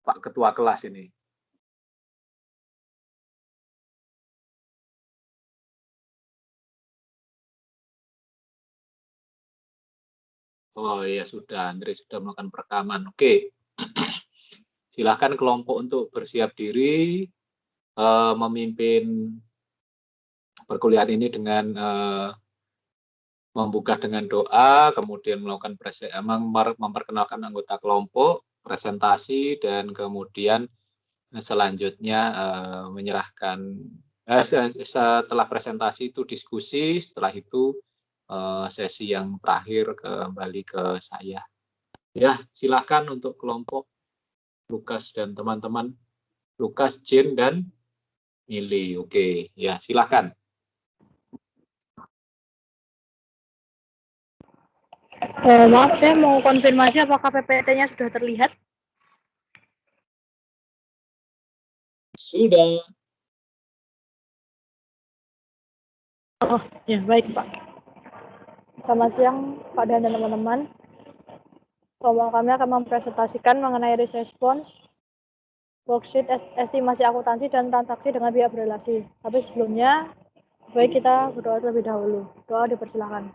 Pak Ketua kelas ini. Oh iya sudah, Andre sudah melakukan perekaman. Oke, silahkan kelompok untuk bersiap diri memimpin perkuliahan ini dengan membuka dengan doa, kemudian melakukan memperkenalkan anggota kelompok, presentasi, dan kemudian selanjutnya menyerahkan setelah presentasi itu diskusi, setelah itu sesi yang terakhir kembali ke saya. Ya, silakan untuk kelompok Lukas dan teman-teman, Lukas, Jin, dan Mili. Oke, ya silakan. Maaf, saya mau konfirmasi apakah PPT-nya sudah terlihat? Sudah. Oh, ya baik Pak. Selamat siang Pak dan teman-teman. Kelompok kami akan mempresentasikan mengenai respons worksheet estimasi akuntansi dan transaksi dengan pihak berrelasi. Tapi sebelumnya, baik kita berdoa terlebih dahulu. Doa dipersilakan.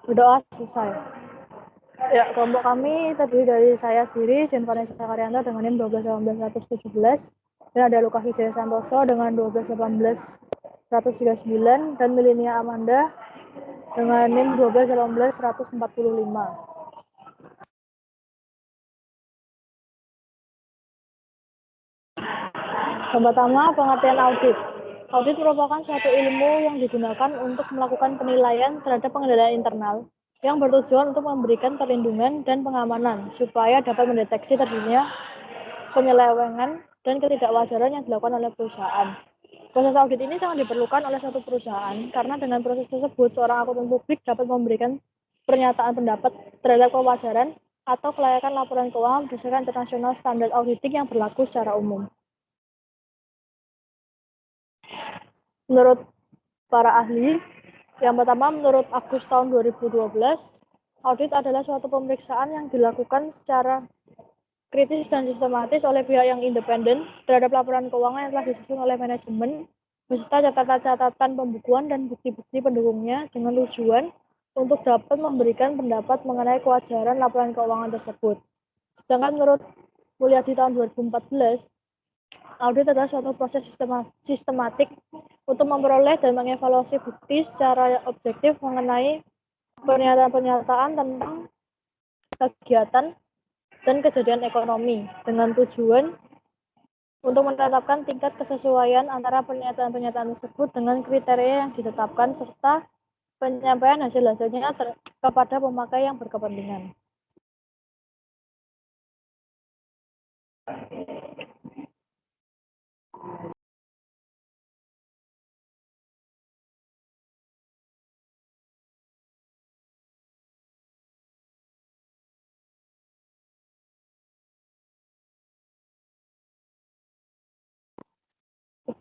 Berdoa selesai. Ya, kelompok kami terdiri dari saya sendiri, Jen Vanessa Karyanto dengan NIM 12.18.117, dan ada Lukas Wijaya Santoso dengan 12.18.139, dan Milinia Amanda dengan NIM 12.18.145. Yang pertama, pengertian audit. Audit merupakan suatu ilmu yang digunakan untuk melakukan penilaian terhadap pengendalian internal yang bertujuan untuk memberikan perlindungan dan pengamanan supaya dapat mendeteksi terjadinya penyelewengan dan ketidakwajaran yang dilakukan oleh perusahaan. Proses audit ini sangat diperlukan oleh suatu perusahaan karena dengan proses tersebut seorang akuntan publik dapat memberikan pernyataan pendapat terhadap kewajaran atau kelayakan laporan keuangan berdasarkan internasional standar auditing yang berlaku secara umum. Menurut para ahli, yang pertama menurut Agus tahun 2012, audit adalah suatu pemeriksaan yang dilakukan secara kritis dan sistematis oleh pihak yang independen terhadap laporan keuangan yang telah disusun oleh manajemen beserta catatan-catatan pembukuan dan bukti-bukti pendukungnya dengan tujuan untuk dapat memberikan pendapat mengenai kewajaran laporan keuangan tersebut. Sedangkan menurut Mulyadi tahun 2014, audit adalah suatu proses sistematik untuk memperoleh dan mengevaluasi bukti secara objektif mengenai pernyataan-pernyataan tentang kegiatan dan kejadian ekonomi dengan tujuan untuk menetapkan tingkat kesesuaian antara pernyataan-pernyataan tersebut dengan kriteria yang ditetapkan serta penyampaian hasil-hasilnya kepada pemakai yang berkepentingan.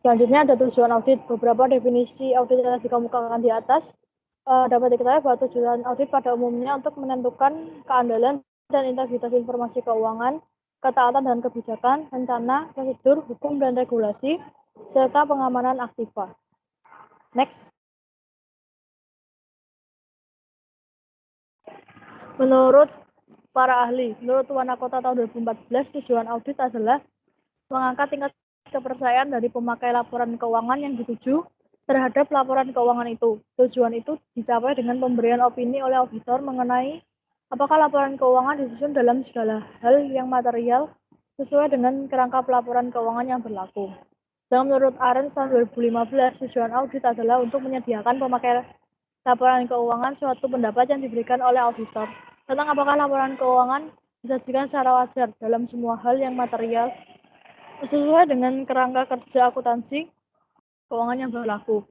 Selanjutnya ada tujuan audit. Beberapa definisi audit yang dikemukakan di atas dapat diketahui bahwa tujuan audit pada umumnya untuk menentukan keandalan dan integritas informasi keuangan, ketaatan dan kebijakan, rencana, prosedur, hukum dan regulasi, serta pengamanan aktiva. Next. Menurut para ahli, menurut Wanakota tahun 2014, tujuan audit adalah mengangkat tingkat kepercayaan dari pemakai laporan keuangan yang dituju terhadap laporan keuangan itu. Tujuan itu dicapai dengan pemberian opini oleh auditor mengenai apakah laporan keuangan disusun dalam segala hal yang material sesuai dengan kerangka pelaporan keuangan yang berlaku. Sedangkan menurut Arens tahun 2015, tujuan audit adalah untuk menyediakan pemakai laporan keuangan suatu pendapat yang diberikan oleh auditor tentang apakah laporan keuangan disajikan secara wajar dalam semua hal yang material sesuai dengan kerangka kerja akuntansi keuangan yang berlaku.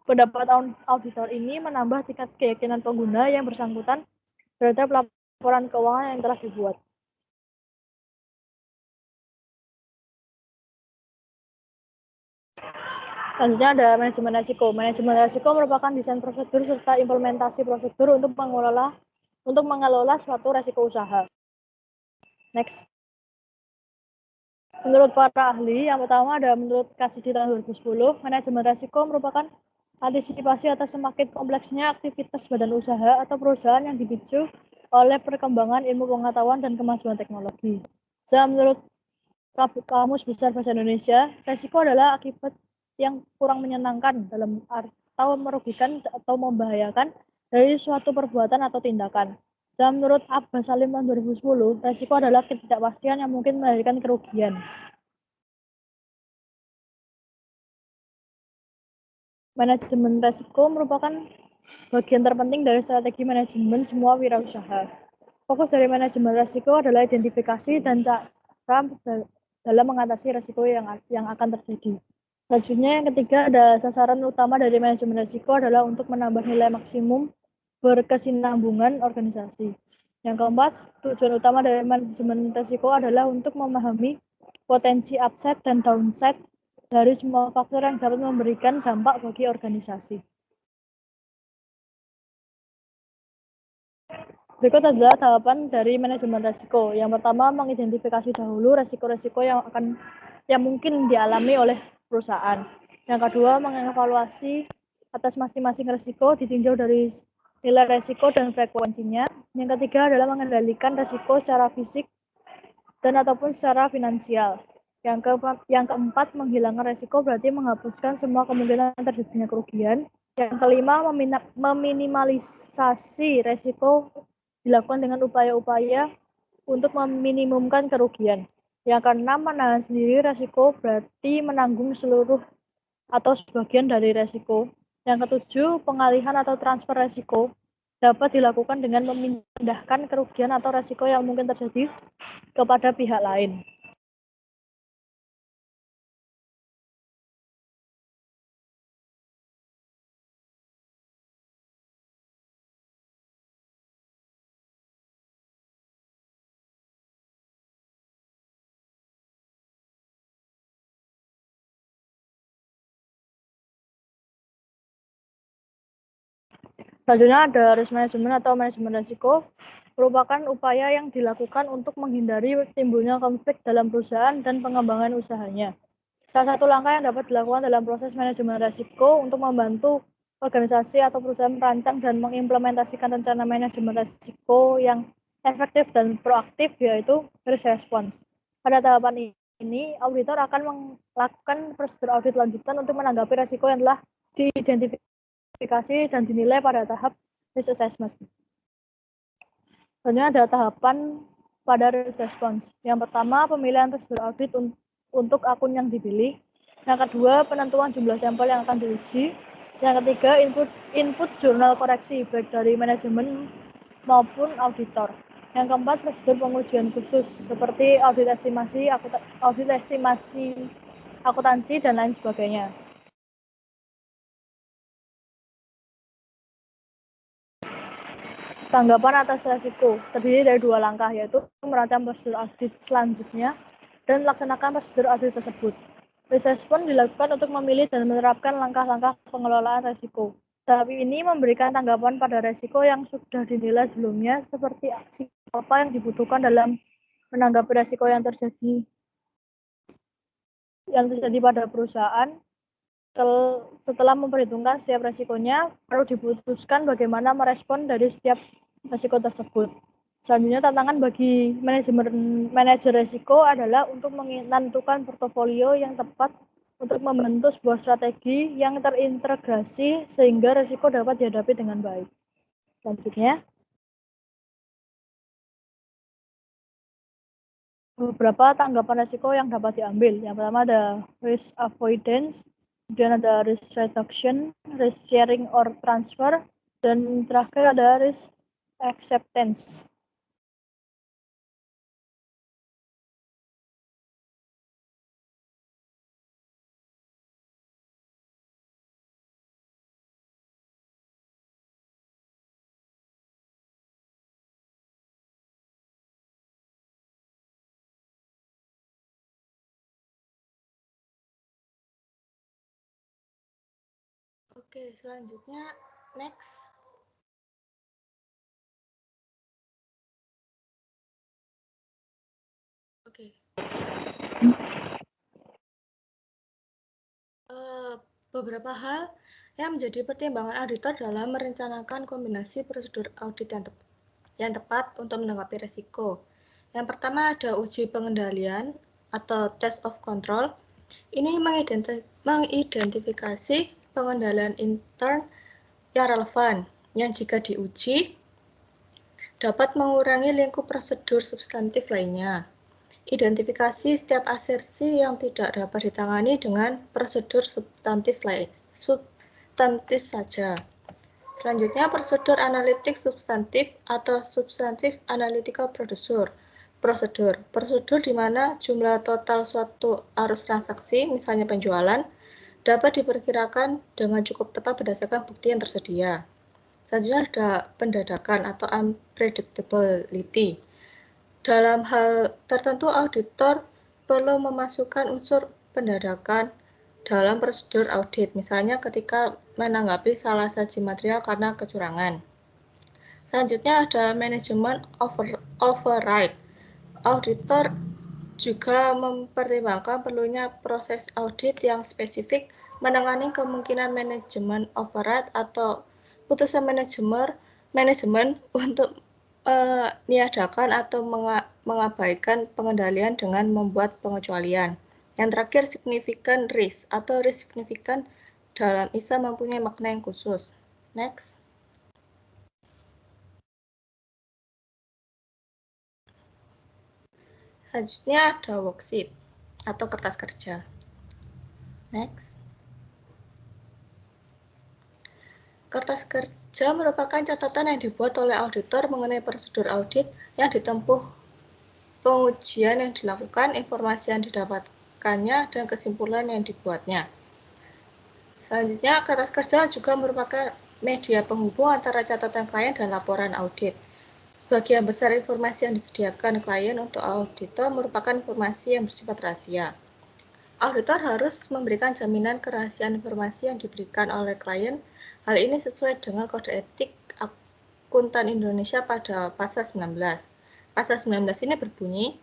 Pendapat auditor ini menambah tingkat keyakinan pengguna yang bersangkutan terhadap laporan keuangan yang telah dibuat. Selanjutnya ada manajemen resiko. Manajemen resiko merupakan desain prosedur serta implementasi prosedur untuk mengelola suatu resiko usaha. Next. Menurut para ahli, yang pertama ada menurut Cassidy tahun 2010, manajemen resiko merupakan antisipasi atas semakin kompleksnya aktivitas badan usaha atau perusahaan yang dipicu oleh perkembangan ilmu pengetahuan dan kemajuan teknologi. Menurut Kamus Besar Bahasa Indonesia, resiko adalah akibat yang kurang menyenangkan dalam atau merugikan atau membahayakan dari suatu perbuatan atau tindakan. Menurut Abbas Salim tahun 2010, resiko adalah ketidakpastian yang mungkin melahirkan kerugian. Manajemen resiko merupakan bagian terpenting dari strategi manajemen semua wirausaha. Fokus dari manajemen resiko adalah identifikasi dan cara dalam mengatasi resiko yang akan terjadi. Selanjutnya yang ketiga ada sasaran utama dari manajemen resiko adalah untuk menambah nilai maksimum berkesinambungan organisasi. Yang keempat, tujuan utama dari manajemen resiko adalah untuk memahami potensi upside dan downside dari semua faktor yang dapat memberikan dampak bagi organisasi. Berikut adalah tahapan dari manajemen resiko. Yang pertama, mengidentifikasi dahulu resiko-resiko yang mungkin dialami oleh perusahaan. Yang kedua, mengevaluasi atas masing-masing resiko ditinjau dari nilai resiko dan frekuensinya. Yang ketiga adalah mengendalikan resiko secara fisik dan ataupun secara finansial. Yang keempat, menghilangkan resiko berarti menghapuskan semua kemungkinan terjadinya kerugian. Yang kelima, meminimalisasi resiko dilakukan dengan upaya-upaya untuk meminimumkan kerugian. Yang keenam, menahan sendiri resiko berarti menanggung seluruh atau sebagian dari resiko. Yang ketujuh, pengalihan atau transfer resiko dapat dilakukan dengan memindahkan kerugian atau resiko yang mungkin terjadi kepada pihak lain. Selanjutnya ada risk management atau manajemen risiko, merupakan upaya yang dilakukan untuk menghindari timbulnya konflik dalam perusahaan dan pengembangan usahanya. Salah satu langkah yang dapat dilakukan dalam proses manajemen risiko untuk membantu organisasi atau perusahaan merancang dan mengimplementasikan rencana manajemen risiko yang efektif dan proaktif, yaitu risk response. Pada tahapan ini, auditor akan melakukan prosedur audit lanjutan untuk menanggapi risiko yang telah diidentifikasi dan dinilai pada tahap risk assessment. Selanjutnya ada tahapan pada risk response. Yang pertama, pemilihan prosedur audit untuk akun yang dipilih. Yang kedua, penentuan jumlah sampel yang akan diuji. Yang ketiga, input jurnal koreksi baik dari manajemen maupun auditor. Yang keempat, prosedur pengujian khusus seperti audit estimasi akuntansi dan lain sebagainya. Tanggapan atas resiko terdiri dari dua langkah, yaitu merancang prosedur audit selanjutnya dan melaksanakan prosedur audit tersebut. Risk response dilakukan untuk memilih dan menerapkan langkah-langkah pengelolaan resiko. Tahap ini memberikan tanggapan pada resiko yang sudah dinilai sebelumnya, seperti aksi apa yang dibutuhkan dalam menanggapi resiko yang terjadi pada perusahaan. Setelah memperhitungkan setiap resikonya, perlu diputuskan bagaimana merespon dari setiap resiko tersebut. Selanjutnya, tantangan bagi manajer resiko adalah untuk menentukan portofolio yang tepat untuk membentuk sebuah strategi yang terintegrasi sehingga resiko dapat dihadapi dengan baik. Selanjutnya, beberapa tanggapan resiko yang dapat diambil. Yang pertama ada risk avoidance, kemudian ada risk reduction, risk sharing or transfer, dan terakhir ada risk acceptance. Oke, selanjutnya next. Oke. Beberapa hal yang menjadi pertimbangan auditor dalam merencanakan kombinasi prosedur audit yang tepat untuk menanggapi risiko. Yang pertama ada uji pengendalian atau test of control. Ini mengidentifikasi pengendalian intern yang relevan, yang jika diuji dapat mengurangi lingkup prosedur substantif lainnya. Identifikasi setiap asersi yang tidak dapat ditangani dengan prosedur substantif saja. Selanjutnya, prosedur analitik substantif atau substantif analytical prosedur. Prosedur di mana jumlah total suatu arus transaksi, misalnya penjualan, dapat diperkirakan dengan cukup tepat berdasarkan bukti yang tersedia. Selanjutnya ada pendadakan atau unpredictability. Dalam hal tertentu, auditor perlu memasukkan unsur pendadakan dalam prosedur audit, misalnya ketika menanggapi salah saji material karena kecurangan. Selanjutnya ada manajemen override. Auditor juga mempertimbangkan perlunya proses audit yang spesifik menangani kemungkinan manajemen override atau putusan manajemen untuk meniadakan atau mengabaikan pengendalian dengan membuat pengecualian. Yang terakhir, significant risk atau risk signifikan dalam ISA mempunyai makna yang khusus. Next. Selanjutnya ada worksheet atau kertas kerja. Next. Kertas kerja merupakan catatan yang dibuat oleh auditor mengenai prosedur audit yang ditempuh, pengujian yang dilakukan, informasi yang didapatkannya, dan kesimpulan yang dibuatnya. Selanjutnya, kertas kerja juga merupakan media penghubung antara catatan klien dan laporan audit. Sebagian besar informasi yang disediakan klien untuk auditor merupakan informasi yang bersifat rahasia. Auditor harus memberikan jaminan kerahasiaan informasi yang diberikan oleh klien. Hal ini sesuai dengan Kode Etik Akuntan Indonesia pada pasal 19. Pasal 19 ini berbunyi,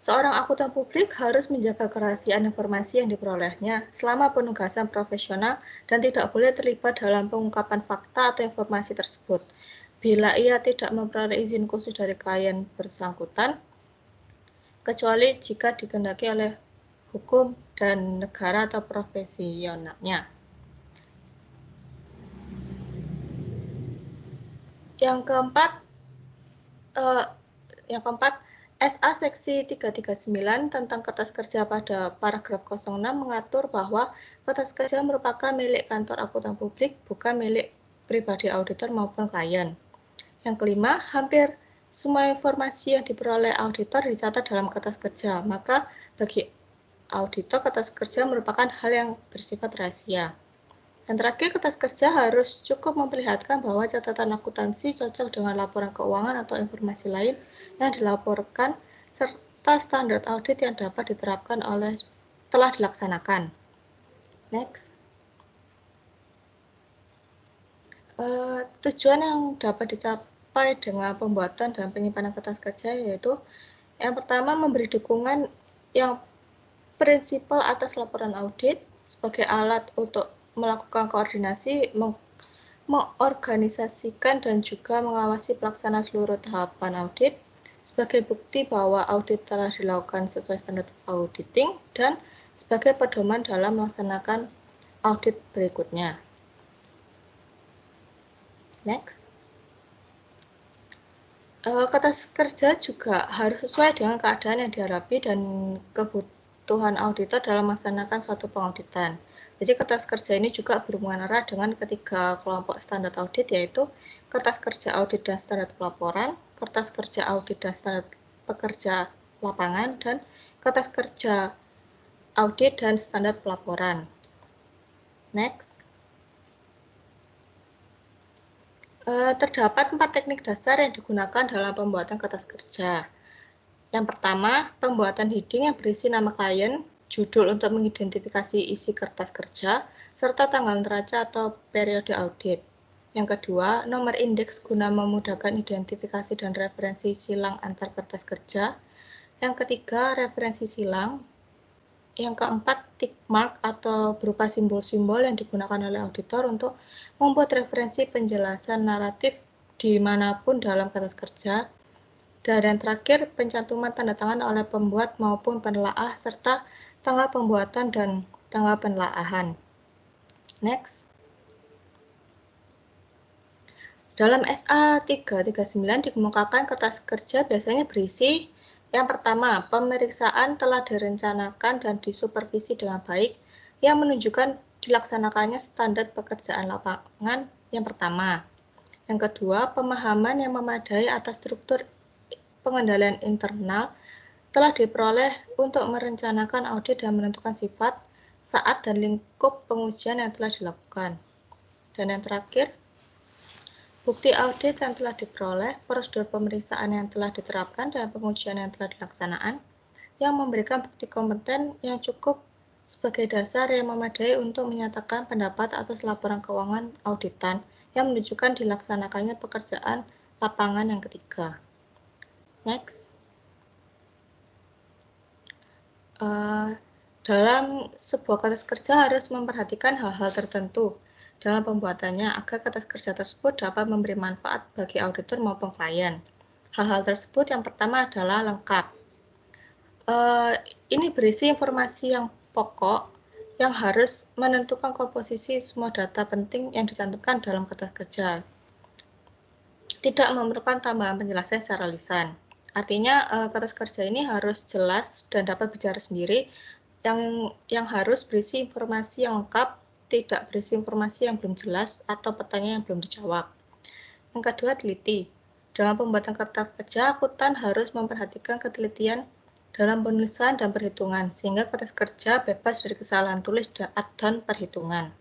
seorang akuntan publik harus menjaga kerahasiaan informasi yang diperolehnya selama penugasan profesional dan tidak boleh terlibat dalam pengungkapan fakta atau informasi tersebut. Bila ia tidak memperoleh izin khusus dari klien bersangkutan, kecuali jika dikehendaki oleh hukum dan negara atau profesionalnya. Yang keempat, SA Seksi 339 tentang kertas kerja pada paragraf 06 mengatur bahwa kertas kerja merupakan milik kantor akuntan publik, bukan milik pribadi auditor maupun klien. Yang kelima, hampir semua informasi yang diperoleh auditor dicatat dalam kertas kerja, maka bagi auditor kertas kerja merupakan hal yang bersifat rahasia. Yang terakhir, kertas kerja harus cukup memperlihatkan bahwa catatan akuntansi cocok dengan laporan keuangan atau informasi lain yang dilaporkan, serta standar audit yang dapat diterapkan telah dilaksanakan. Next. Tujuan yang dapat dicapai dengan pembuatan dan penyimpanan kertas kerja yaitu yang pertama, memberi dukungan yang prinsipal atas laporan audit sebagai alat untuk melakukan koordinasi, mengorganisasikan dan juga mengawasi pelaksanaan seluruh tahapan audit sebagai bukti bahwa audit telah dilakukan sesuai standar auditing dan sebagai pedoman dalam melaksanakan audit berikutnya. Next. Kertas kerja juga harus sesuai dengan keadaan yang dihadapi dan kebutuhan auditor dalam melaksanakan suatu pengauditan. Jadi kertas kerja ini juga berhubungan erat dengan ketiga kelompok standar audit, yaitu kertas kerja audit dan standar pelaporan, kertas kerja audit dan standar pekerja lapangan, dan kertas kerja audit dan standar pelaporan. Next. Terdapat 4 teknik dasar yang digunakan dalam pembuatan kertas kerja. Yang pertama, pembuatan heading yang berisi nama klien, judul untuk mengidentifikasi isi kertas kerja, serta tanggal neraca atau periode audit. Yang kedua, nomor indeks guna memudahkan identifikasi dan referensi silang antar kertas kerja. Yang ketiga, referensi silang. Yang keempat, tick mark atau berupa simbol-simbol yang digunakan oleh auditor untuk membuat referensi penjelasan naratif dimanapun dalam kertas kerja. Dan yang terakhir, pencantuman tanda tangan oleh pembuat maupun penelaah serta tanggal pembuatan dan tanggal penelaahan. Next. Dalam SA 339 dikemukakan kertas kerja biasanya berisi yang pertama, pemeriksaan telah direncanakan dan disupervisi dengan baik yang menunjukkan dilaksanakannya standar pekerjaan lapangan yang pertama. Yang kedua, pemahaman yang memadai atas struktur pengendalian internal telah diperoleh untuk merencanakan audit dan menentukan sifat, saat, dan lingkup pengujian yang telah dilakukan. Dan yang terakhir, bukti audit yang telah diperoleh, prosedur pemeriksaan yang telah diterapkan, dan pengujian yang telah dilaksanakan, yang memberikan bukti kompeten yang cukup sebagai dasar yang memadai untuk menyatakan pendapat atas laporan keuangan auditan yang menunjukkan dilaksanakannya pekerjaan lapangan yang ketiga. Next. Dalam sebuah kertas kerja harus memperhatikan hal-hal tertentu dalam pembuatannya agar kertas kerja tersebut dapat memberi manfaat bagi auditor maupun klien. Hal-hal tersebut yang pertama adalah lengkap. Ini berisi informasi yang pokok yang harus menentukan komposisi semua data penting yang dicantumkan dalam kertas kerja. Tidak memerlukan tambahan penjelasan secara lisan. Artinya kertas kerja ini harus jelas dan dapat bicara sendiri, yang harus berisi informasi yang lengkap, tidak berisi informasi yang belum jelas atau pertanyaan yang belum dijawab. Yang kedua, teliti. Dalam pembuatan kertas kerja, akuntan harus memperhatikan ketelitian dalam penulisan dan perhitungan, sehingga kertas kerja bebas dari kesalahan tulis dan perhitungan.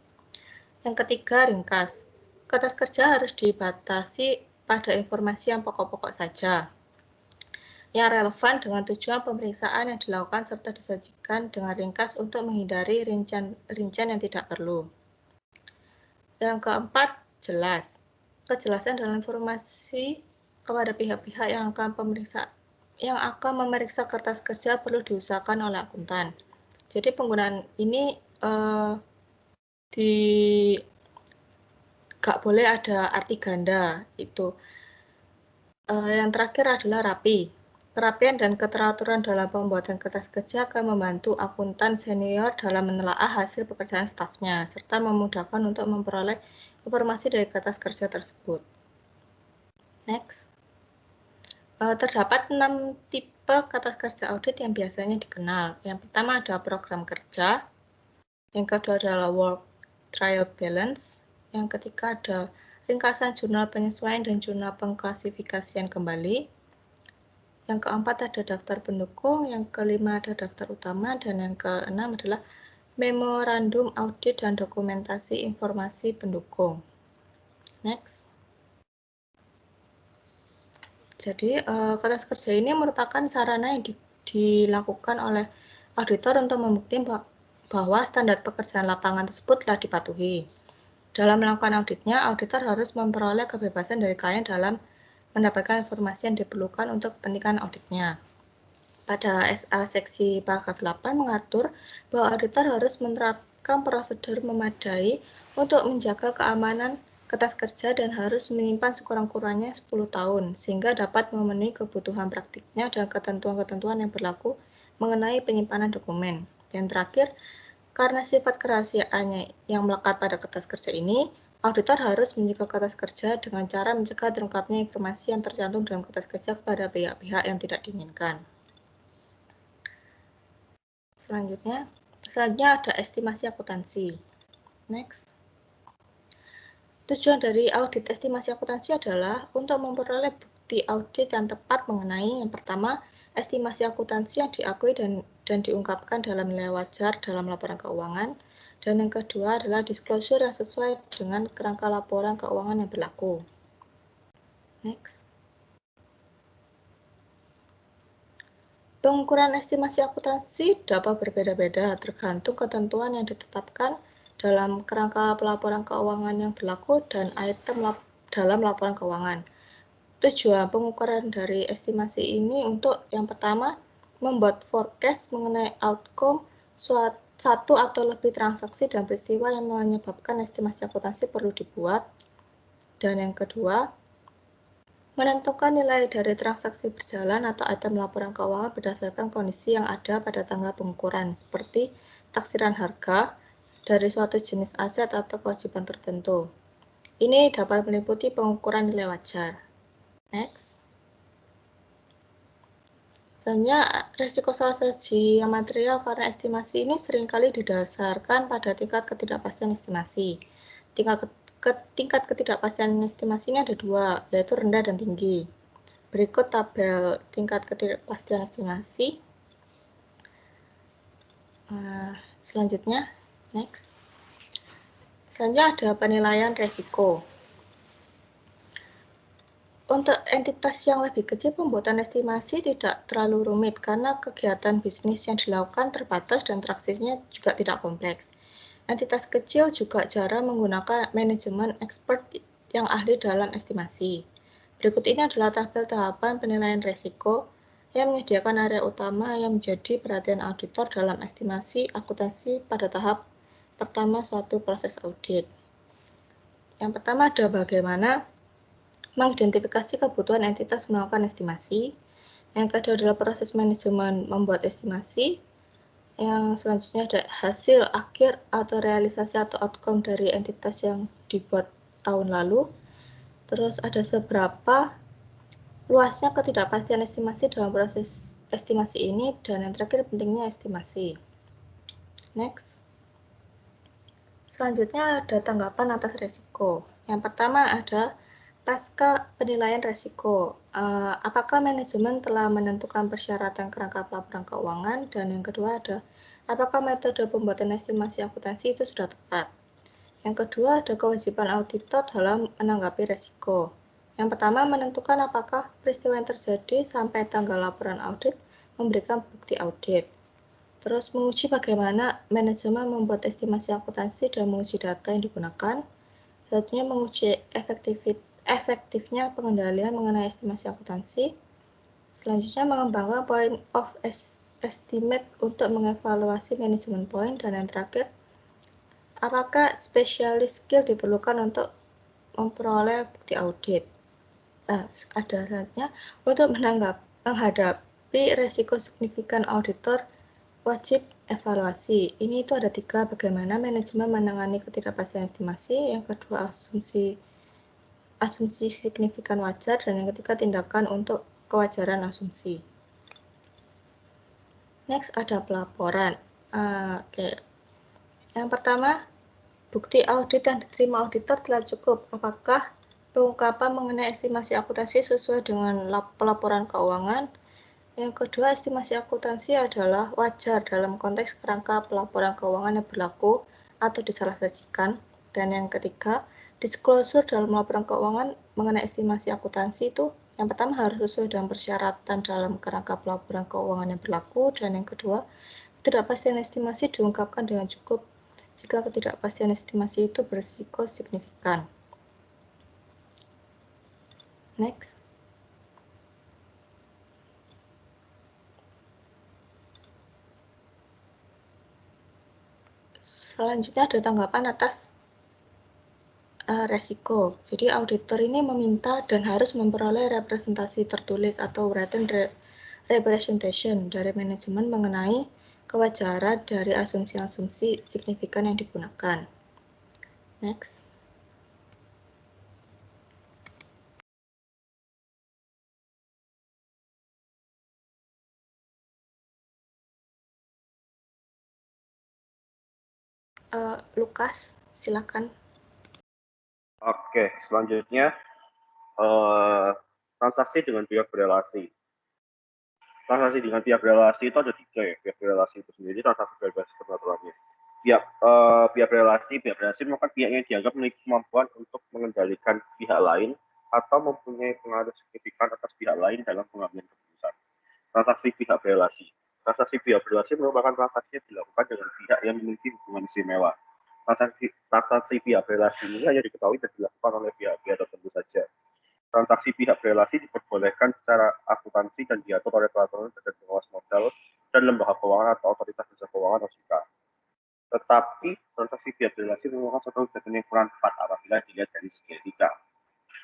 Yang ketiga, ringkas. Kertas kerja harus dibatasi pada informasi yang pokok-pokok saja, yang relevan dengan tujuan pemeriksaan yang dilakukan serta disajikan dengan ringkas untuk menghindari rincian yang tidak perlu. Yang keempat, jelas. Kejelasan dalam informasi kepada pihak-pihak yang akan memeriksa kertas kerja perlu diusahakan oleh akuntan. Jadi penggunaan ini gak boleh ada arti ganda itu. Yang terakhir adalah rapi. Kerapian dan keteraturan dalam pembuatan kertas kerja akan membantu akuntan senior dalam menelaah hasil pekerjaan stafnya, serta memudahkan untuk memperoleh informasi dari kertas kerja tersebut. Next. Terdapat 6 tipe kertas kerja audit yang biasanya dikenal. Yang pertama ada program kerja, yang kedua adalah work trial balance, yang ketiga ada ringkasan jurnal penyesuaian dan jurnal pengklasifikasian kembali, yang keempat ada daftar pendukung, yang kelima ada daftar utama, dan yang keenam adalah memorandum audit dan dokumentasi informasi pendukung. Next. Jadi, kertas kerja ini merupakan sarana yang dilakukan oleh auditor untuk membuktikan bahwa standar pekerjaan lapangan tersebut telah dipatuhi. Dalam melakukan auditnya, auditor harus memperoleh kebebasan dari klien dalam mendapatkan informasi yang diperlukan untuk kepentingan auditnya. Pada SA seksi paragraf 8 mengatur bahwa auditor harus menerapkan prosedur memadai untuk menjaga keamanan kertas kerja dan harus menyimpan sekurang-kurangnya 10 tahun, sehingga dapat memenuhi kebutuhan praktiknya dan ketentuan-ketentuan yang berlaku mengenai penyimpanan dokumen. Yang terakhir, karena sifat kerahasiaannya yang melekat pada kertas kerja ini, auditor harus menjaga kertas kerja dengan cara mencegah terungkapnya informasi yang tercantum dalam kertas kerja kepada pihak-pihak yang tidak diinginkan. Selanjutnya ada estimasi akuntansi. Next. Tujuan dari audit estimasi akuntansi adalah untuk memperoleh bukti audit yang tepat mengenai yang pertama, estimasi akuntansi yang diakui dan diungkapkan dalam nilai wajar dalam laporan keuangan, dan yang kedua adalah disclosure yang sesuai dengan kerangka laporan keuangan yang berlaku. Next. Pengukuran estimasi akuntansi dapat berbeda-beda tergantung ketentuan yang ditetapkan dalam kerangka pelaporan keuangan yang berlaku dan item dalam laporan keuangan. Tujuan pengukuran dari estimasi ini untuk yang pertama, membuat forecast mengenai outcome satu atau lebih transaksi dan peristiwa yang menyebabkan estimasi akuntansi perlu dibuat. Dan yang kedua, menentukan nilai dari transaksi berjalan atau item laporan keuangan berdasarkan kondisi yang ada pada tanggal pengukuran, seperti taksiran harga dari suatu jenis aset atau kewajiban tertentu. Ini dapat meliputi pengukuran nilai wajar. Next. Sebenarnya risiko salah saji yang material karena estimasi ini seringkali didasarkan pada tingkat ketidakpastian estimasi. Tingkat ketidakpastian estimasi ini ada dua, yaitu rendah dan tinggi. Berikut tabel tingkat ketidakpastian estimasi. Selanjutnya, next. Selanjutnya ada penilaian risiko. Untuk entitas yang lebih kecil, pembuatan estimasi tidak terlalu rumit karena kegiatan bisnis yang dilakukan terbatas dan transaksinya juga tidak kompleks. Entitas kecil juga jarang menggunakan manajemen expert yang ahli dalam estimasi. Berikut ini adalah tabel tahapan penilaian risiko yang menyediakan area utama yang menjadi perhatian auditor dalam estimasi akuntansi pada tahap pertama suatu proses audit. Yang pertama ada bagaimana mengidentifikasi kebutuhan entitas melakukan estimasi. Yang kedua adalah proses manajemen membuat estimasi. Yang selanjutnya ada hasil akhir atau realisasi atau outcome dari entitas yang dibuat tahun lalu. Terus ada seberapa luasnya ketidakpastian estimasi dalam proses estimasi ini. Dan yang terakhir pentingnya estimasi. Next. Selanjutnya ada tanggapan atas risiko. Yang pertama ada pasca penilaian risiko, apakah manajemen telah menentukan persyaratan kerangka pelaporan keuangan? Dan yang kedua ada, apakah metode pembuatan estimasi akuntansi itu sudah tepat? Yang kedua ada kewajiban auditor dalam menanggapi risiko. Yang pertama menentukan apakah peristiwa yang terjadi sampai tanggal laporan audit memberikan bukti audit. Terus menguji bagaimana manajemen membuat estimasi akuntansi dan menguji data yang digunakan. Selanjutnya menguji efektifnya pengendalian mengenai estimasi akuntansi. Selanjutnya mengembangkan point of estimate untuk mengevaluasi manajemen point. Dan yang terakhir, apakah specialist skill diperlukan untuk memperoleh bukti audit. Nah, ada saatnya untuk menghadapi resiko signifikan auditor wajib evaluasi. Ini itu ada 3, bagaimana manajemen menangani ketidakpastian estimasi, yang kedua asumsi signifikan wajar, dan yang ketiga tindakan untuk kewajaran asumsi. Next ada pelaporan. Yang pertama, bukti audit yang diterima auditor telah cukup. Apakah pengungkapan mengenai estimasi akuntansi sesuai dengan pelaporan keuangan? Yang kedua, estimasi akuntansi adalah wajar dalam konteks kerangka pelaporan keuangan yang berlaku atau disalahsajikan. Dan yang ketiga, disclosure dalam laporan keuangan mengenai estimasi akuntansi itu yang pertama harus sesuai dengan persyaratan dalam kerangka pelaporan keuangan yang berlaku. Dan yang kedua, ketidakpastian estimasi diungkapkan dengan cukup jika ketidakpastian estimasi itu berisiko signifikan. Next. Selanjutnya ada tanggapan atas resiko. Jadi auditor ini meminta dan harus memperoleh representasi tertulis atau written representation dari manajemen mengenai kewajaran dari asumsi-asumsi signifikan yang digunakan. Next. Lukas, silakan. Oke, selanjutnya transaksi dengan pihak berelasi. Transaksi dengan pihak berelasi itu ada 3 ya. Pihak berelasi itu sendiri, transaksi berbasis peraturannya. Pihak berelasi merupakan pihak yang dianggap memiliki kemampuan untuk mengendalikan pihak lain atau mempunyai pengaruh signifikan atas pihak lain dalam pengambilan keputusan. Transaksi pihak berelasi. Transaksi pihak berelasi merupakan transaksi yang dilakukan dengan pihak yang memiliki hubungan istimewa. Transaksi pihak berelasi ini hanya diketahui dan dilakukan oleh pihak-pihak tertentu saja. Transaksi pihak berelasi diperbolehkan secara akuntansi dan diatur oleh peraturan Badan Pengawas Modal dan lembaga keuangan atau otoritas jasa keuangan OJK. Tetapi transaksi pihak berelasi merupakan suatu kegiatan yang kurang tepat apabila dilihat dari segi etika.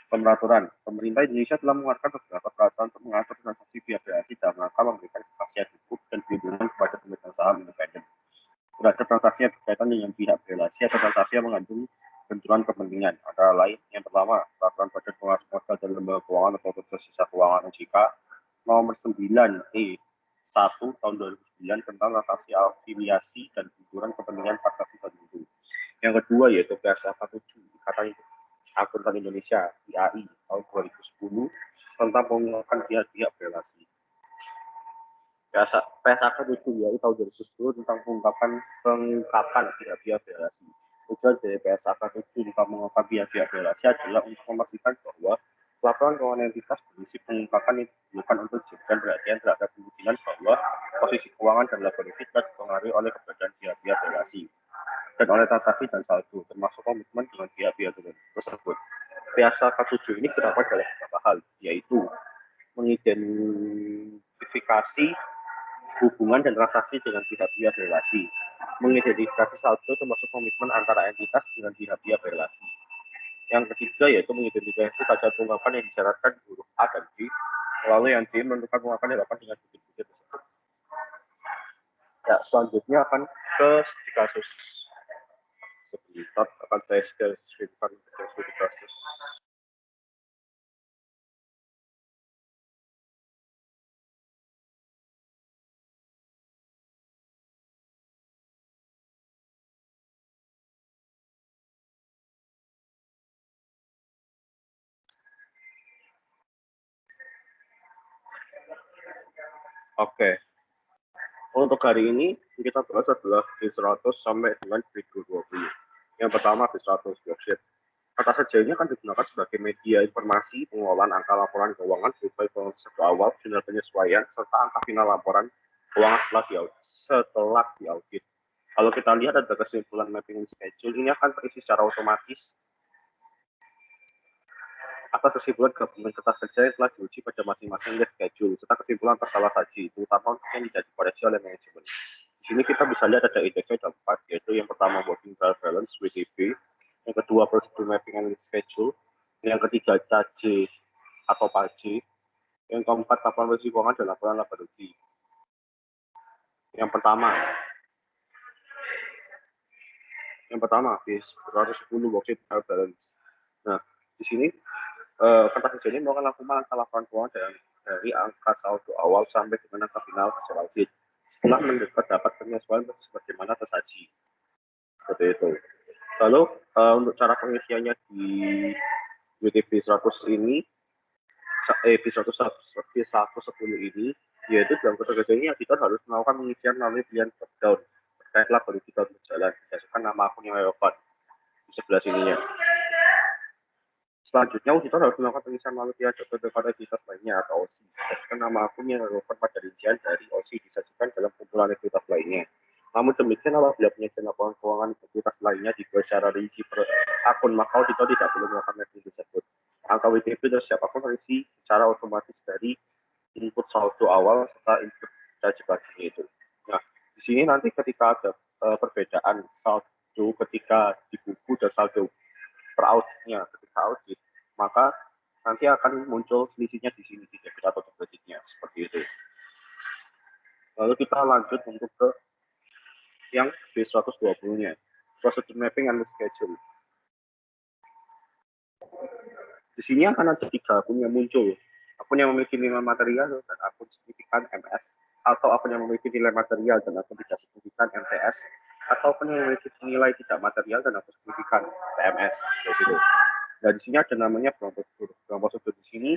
Peraturan, pemerintah Indonesia telah mengeluarkan beberapa peraturan untuk mengatur transaksi pihak berelasi dalam rangka memberikan kepastian hukum dan perlindungan kepada pemegang saham independen terhadap transaksi yang berkaitan dengan pihak berelasi atau transaksi yang mengandung benturan kepentingan. Antara lain, yang pertama, peraturan Badan Pengawas Modal dan lembaga keuangan atau otoritas jasa keuangan OJK nomor 9E1 tahun 2009 tentang transaksi afiliasi dan benturan kepentingan transaksi tertentu. Yang kedua yaitu PSAK 7 Ikatan Akuntan Indonesia IAI tahun 2010 tentang pengungkapan pihak-pihak berelasi. PSAK 7 IAI tahun 2010 tentang pengungkapan pihak-pihak berelasi. Tujuan dari PSAK 7 tentang pengungkapan pihak-pihak berelasi adalah untuk memastikan bahwa laporan keuangan entitas berisi pengungkapan yang diperlukan untuk memberikan perhatian terhadap kemungkinan bahwa posisi keuangan dan laba bersih telah dipengaruhi oleh keberadaan pihak-pihak berelasi dan oleh transaksi dan saldo, termasuk komitmen dengan pihak-pihak tersebut. PSAK 7 ini terdapat dalam beberapa hal, yaitu mengidentifikasi hubungan dan transaksi dengan pihak-pihak berelasi, mengidentifikasi saldo termasuk komitmen antara entitas dengan pihak-pihak berelasi. Yang ketiga yaitu mengidentifikasi kadar tunggakan yang disyaratkan di huruf A dan B, lalu yang D menentukan tunggakan yang dapat dengan bukti-bukti tersebut. Ya, selanjutnya akan ke kasus sebentar akan saya screenkan studi kasus. Oke. Untuk hari ini kita bahas adalah B100 sampai dengan B220. Yang pertama B100 worksheet. Kata sejauhnya akan digunakan sebagai media informasi pengolahan angka laporan keuangan berupa informasi awal, jurnal penyesuaian, serta angka final laporan keuangan setelah diaudit. Kalau kita lihat ada kesimpulan mapping schedule, ini akan terisi secara otomatis atas kesimpulan gabungan kertas kerja yang telah diuji pada masing-masing list schedule, serta kesimpulan tersalah saji, terutama untuk yang tidak dikoreksi oleh manajemen. Di sini kita bisa lihat ada indeksnya ada 4, yaitu yang pertama working trial balance WTB, yang kedua prosedur mapping and list schedule, yang ketiga CAJ atau PAJ, yang keempat laporan bersih keuangan dan laporan laba rugi. Yang pertama B110 worksheet trial balance. Nah, di sini kertas kerja ini melakukan laporan keuangan dari angka saldo awal sampai dengan angka final hasil audit setelah mendapat penyesuaian sebagaimana tersaji. Seperti itu. Lalu untuk cara pengisiannya di WTB 100 ini, B110 ini, yaitu dalam kertas kerja ini auditor harus melakukan pengisian melalui pilihan drop-down terkait laba rugi tahun berjalan berdasarkan nama akun yang relevan di sebelah sininya. Selanjutnya, auditor harus melakukan pengisian melalui pihak dokter pada entitas lainnya atau OSI. Berdasarkan nama akun yang relevan pada rincian dari OSI disajikan dalam kumpulan ekuitas lainnya. Namun demikian, apabila penyajian laporan keuangan ekuitas lainnya dibuat secara rinci per akun, maka auditor tidak perlu melakukan mapping tersebut. Angka WTB dan setiap akun terisi secara otomatis dari input saldo awal serta input caji bagian itu. Nah, di sini nanti ketika ada perbedaan saldo ketika di buku dan saldo per auditnya ketika audit, maka nanti akan muncul selisihnya di sini di debit atau kreditnya seperti itu. Lalu kita lanjut untuk ke yang B120-nya, prosedur mapping and schedule. Di sini akan ada 3 akun yang muncul, akun yang memiliki nilai material dan akun signifikan MS, atau akun yang memiliki nilai material dan akun tidak signifikan MTS, atau akun yang memiliki nilai tidak material dan akun signifikan TMS. Gitu. Nah, di sini ada namanya prosedur. Prosedur di sini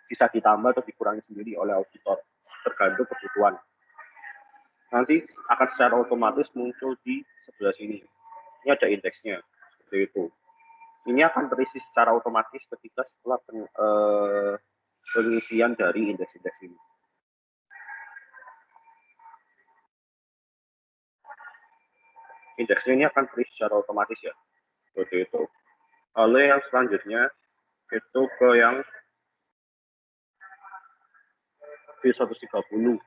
bisa ditambah atau dikurangi sendiri oleh auditor, tergantung kebutuhan. Nanti akan secara otomatis muncul di sebelah sini. Ini ada indeksnya, seperti itu. Ini akan terisi secara otomatis ketika setelah pengisian dari indeks-indeks ini. indeksnya ini akan free secara otomatis ya, seperti itu. Lalu yang selanjutnya itu ke yang V130.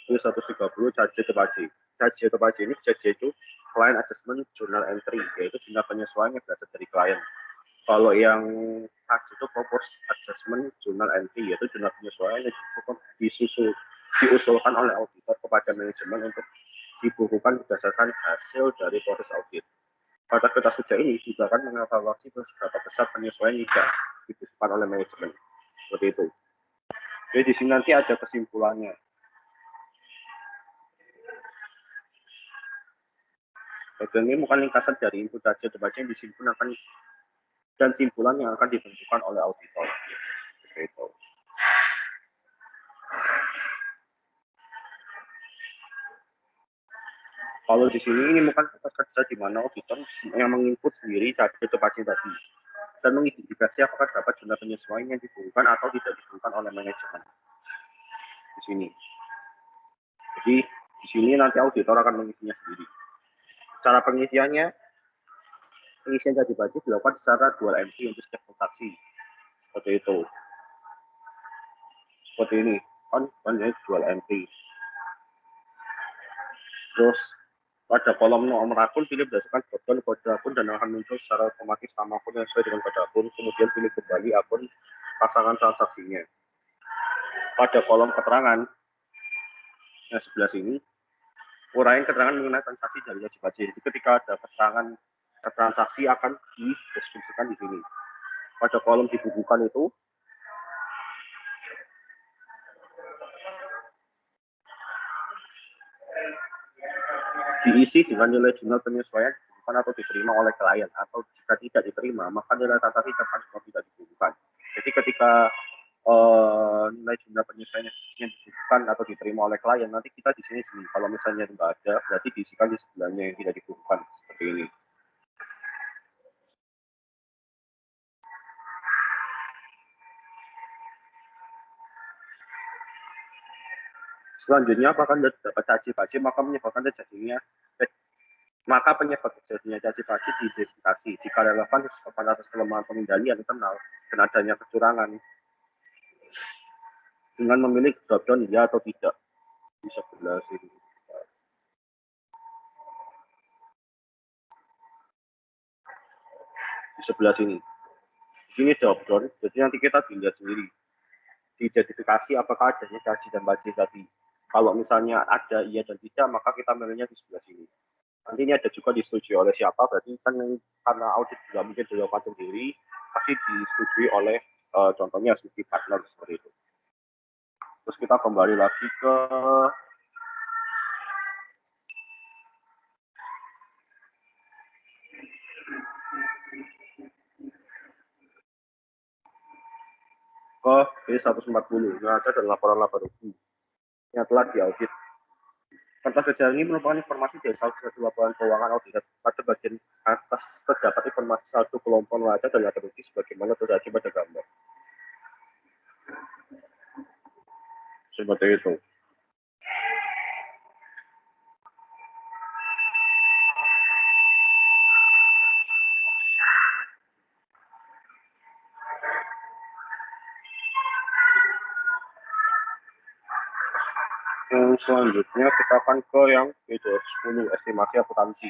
V130 charge to page. Charge to page ini itu client adjustment journal entry, yaitu jurnal penyesuaian yang berasal dari klien. Kalau yang charge itu purpose adjustment journal entry, yaitu jurnal penyesuaian yang diusulkan oleh auditor kepada manajemen untuk dibukukan berdasarkan hasil dari proses audit. Pada kertas kerja ini juga akan mengevaluasi seberapa besar penyesuaian yang dibutuhkan oleh manajemen. Seperti itu. Jadi di sini nanti ada kesimpulannya. Dan ini bukan ringkasan dari input data terbaca yang disimpan akan dan simpulan yang akan ditentukan oleh auditor. Seperti itu. Kalau di sini ini bukan kertas kerja di mana auditor yang menginput sendiri data terbaca tadi dan mengidentifikasi apakah dapat jumlah penyesuaian yang dibutuhkan atau tidak dibutuhkan oleh manajemen. Di sini. Jadi di sini nanti auditor akan mengisinya sendiri. Cara pengisiannya, pengisian janji budget dilakukan secara dual entry untuk setiap transaksi. Seperti itu. Seperti ini, on dual entry. Terus pada kolom nomor akun pilih berdasarkan drop-down kode akun dan akan muncul secara otomatis nama akun yang sesuai dengan kode akun. Kemudian pilih kembali akun pasangan transaksinya. Pada kolom keterangan yang sebelah sini, uraian keterangan mengenai transaksi dari wajib pajak. Jadi ketika ada keterangan transaksi akan dideskripsikan di sini. Pada kolom dibukukan itu diisi dengan nilai jurnal penyesuaian dibukukan atau diterima oleh klien, atau jika tidak diterima maka nilai transaksi akan tidak dibukukan. Jadi ketika nilai jurnal penyesuaian yang dibukukan atau diterima oleh klien, nanti kita di sini kalau misalnya tidak ada, berarti diisikan di sebelahnya yang tidak dibukukan seperti ini. Selanjutnya, apakah dapat caci pajak maka penyebabkan terjadinya caci pajak diidentifikasi jika relevan disebabkan atas kelemahan pengendalian internal dan adanya kecurangan dengan memilih drop-down ya atau tidak. Di sebelah sini. Di sebelah sini. Ini drop-down, jadi nanti kita dilihat sendiri. Diidentifikasi apakah adanya caci dan pajak tadi. Kalau misalnya ada iya dan tidak, maka kita milihnya di sebelah sini. Nanti ini ada juga disetujui oleh siapa, berarti kan karena audit juga mungkin dilakukan sendiri, pasti disetujui oleh contohnya studi partner seperti itu. Terus kita kembali lagi ke B140, neraca dan laporan laba rugi yang telah diaudit. Kertas kerja ini merupakan informasi dari salah satu laporan keuangan audit. Pada bagian atas terdapat informasi satu kelompok neraca dan laba rugi sebagaimana terjadi pada gambar. Seperti itu. Yang selanjutnya kita akan ke yang B210, estimasi akuntansi.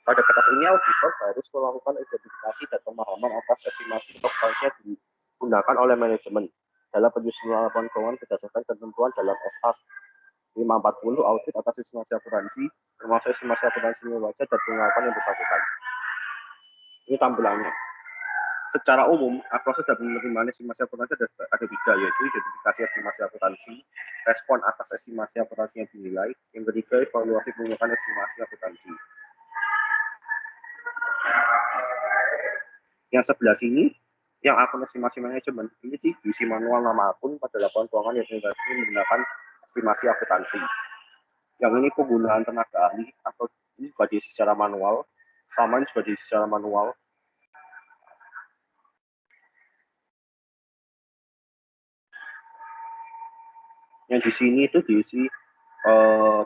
Pada kertas ini auditor harus melakukan identifikasi dan pemahaman atas estimasi akuntansi yang digunakan oleh manajemen dalam penyusunan laporan keuangan berdasarkan ketentuan dalam SA 540 audit atas estimasi akuntansi, termasuk estimasi akuntansi wajah dan pengakuan yang bersangkutan. Ini tampilannya. Secara umum, proses dalam penerimaan estimasi akuntansi ada tiga, yaitu identifikasi estimasi akuntansi, respon atas estimasi akuntansi yang dinilai, yang ketiga evaluasi penggunaan estimasi akuntansi. Yang sebelah sini, yang akun estimasi manajemen, ini diisi manual nama akun pada laporan keuangan yang menggunakan estimasi akuntansi. Yang ini penggunaan tenaga ahli, atau ini juga diisi secara manual, sama ini juga diisi secara manual. Yang di sini itu diisi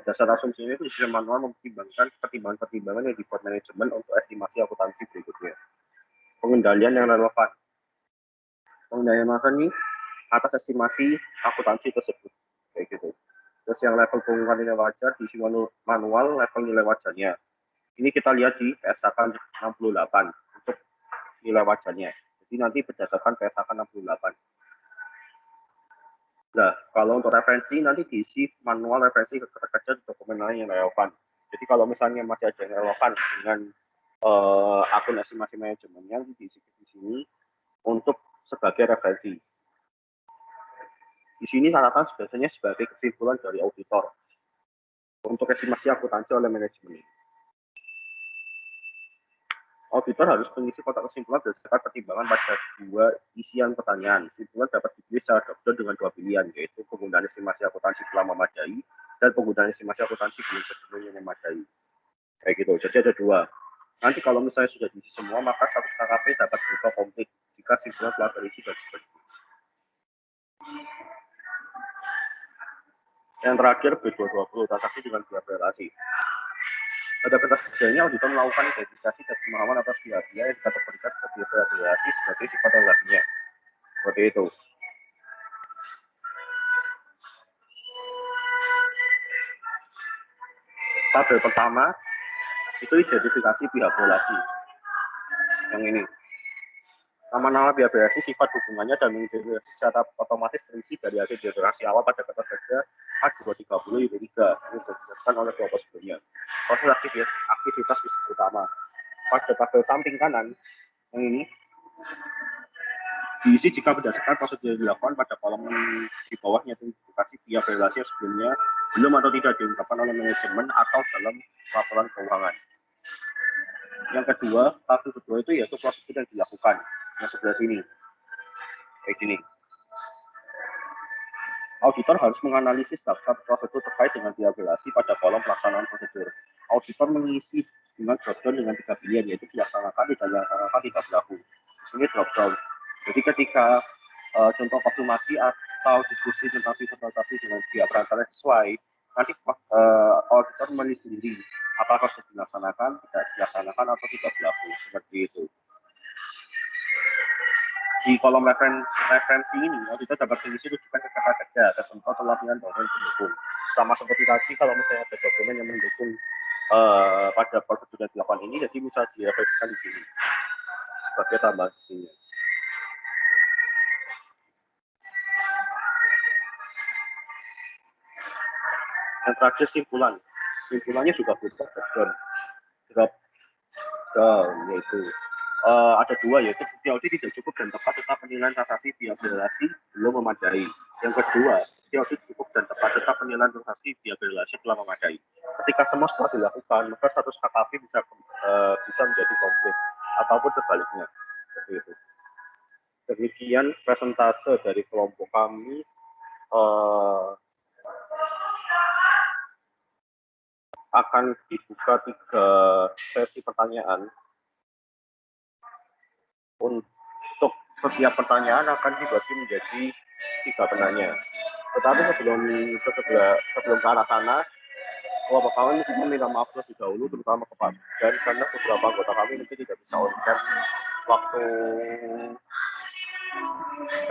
dasar asumsi ini itu sistem manual mempertimbangkan pertimbangan-pertimbangan yang dibuat manajemen untuk estimasi akuntansi berikutnya. Pengendalian yang relevan. Pengendalian relevan ini atas estimasi akuntansi tersebut. Kayak gitu. Terus yang level pengumuman nilai wajar diisi manual level nilai wajarnya. Ini kita lihat di PSAK 68 untuk nilai wajarnya. Jadi nanti berdasarkan PSAK 68. Nah, kalau untuk referensi nanti diisi manual referensi kerja di dokumen lain yang relevan. Jadi kalau misalnya masih ada yang relevan dengan akun estimasi manajemennya diisi di sini untuk sebagai referensi. Di sini catatan biasanya sebagai kesimpulan dari auditor untuk estimasi akuntansi oleh manajemen. Auditor harus mengisi kotak kesimpulan berdasarkan pertimbangan pada dua isian pertanyaan. Kesimpulan dapat dipilih secara daftar dengan dua pilihan, yaitu penggunaan estimasi akuntansi telah memadai dan penggunaan estimasi akuntansi belum sepenuhnya memadai. Kayak gitu. Jadi ada dua. Nanti kalau misalnya sudah diisi semua, maka status KKP dapat berupa komplit jika kesimpulan telah terisi dan sebagainya. Yang terakhir B220, transaksi dengan pihak relasi. Pada pentas kerjanya, auditor melakukan identifikasi dan pemahaman atas pihak-pihak yang dikategorikan sebagai pihak relasi sebagai sifat relasinya. Seperti itu. Tabel pertama itu identifikasi pihak relasi. Yang ini. Nama-nama pihak relasi, sifat hubungannya dan mengidentifikasi secara otomatis terisi dari hasil identifikasi awal pada pentas kerja A230 UT3 ini dijelaskan oleh kelompok sebelumnya. Proses aktivitas bisnis utama. Pada tabel samping kanan yang ini diisi jika berdasarkan prosedur yang dilakukan pada kolom di bawahnya identifikasi pihak relasi yang sebelumnya belum atau tidak diungkapkan oleh manajemen atau dalam laporan keuangan. Yang kedua, tahap kedua itu yaitu prosedur yang dilakukan. Yang sebelah sini, kayak gini. Auditor harus menganalisis daftar prosedur terkait dengan pihak relasi pada kolom pelaksanaan prosedur. Auditor mengisi dengan drop-down dengan 3 pilihan, yaitu dilaksanakan, tidak dilaksanakan, tidak berlaku. Di sini drop-down. Jadi ketika contoh konfirmasi atau diskusi tentang sistem transaksi dengan pihak perantara sesuai, nanti auditor memilih sendiri apakah harus dilaksanakan, tidak dilaksanakan, atau tidak berlaku. Seperti itu. Di kolom referensi ini, auditor dapat mengisi rujukan ke kakak kerja dan contoh pelatihan dokumen pendukung. Sama seperti tadi, kalau misalnya ada dokumen yang mendukung pada prosedur yang dilakukan ini, jadi bisa direferensikan di sini sebagai tambahan di sini. Yang terakhir simpulan. Simpulannya juga berupa drop down, yaitu ada dua, yaitu bukti audit tidak cukup dan tepat serta penilaian transaksi pihak relasi belum memadai. Yang kedua, bukti audit cukup dan tepat serta penilaian transaksi pihak relasi telah memadai. Ketika semua telah dilakukan, maka status KKP bisa menjadi komplit ataupun sebaliknya. Seperti itu. Demikian presentase dari kelompok kami. Akan dibuka 3 sesi pertanyaan. Untuk setiap pertanyaan akan dibagi menjadi 3 penanya. Tetapi sebelum ke arah sana, kelompok kami meminta maaf terlebih dahulu, terutama kepada dan karena beberapa anggota kami mungkin tidak bisa on-cam waktu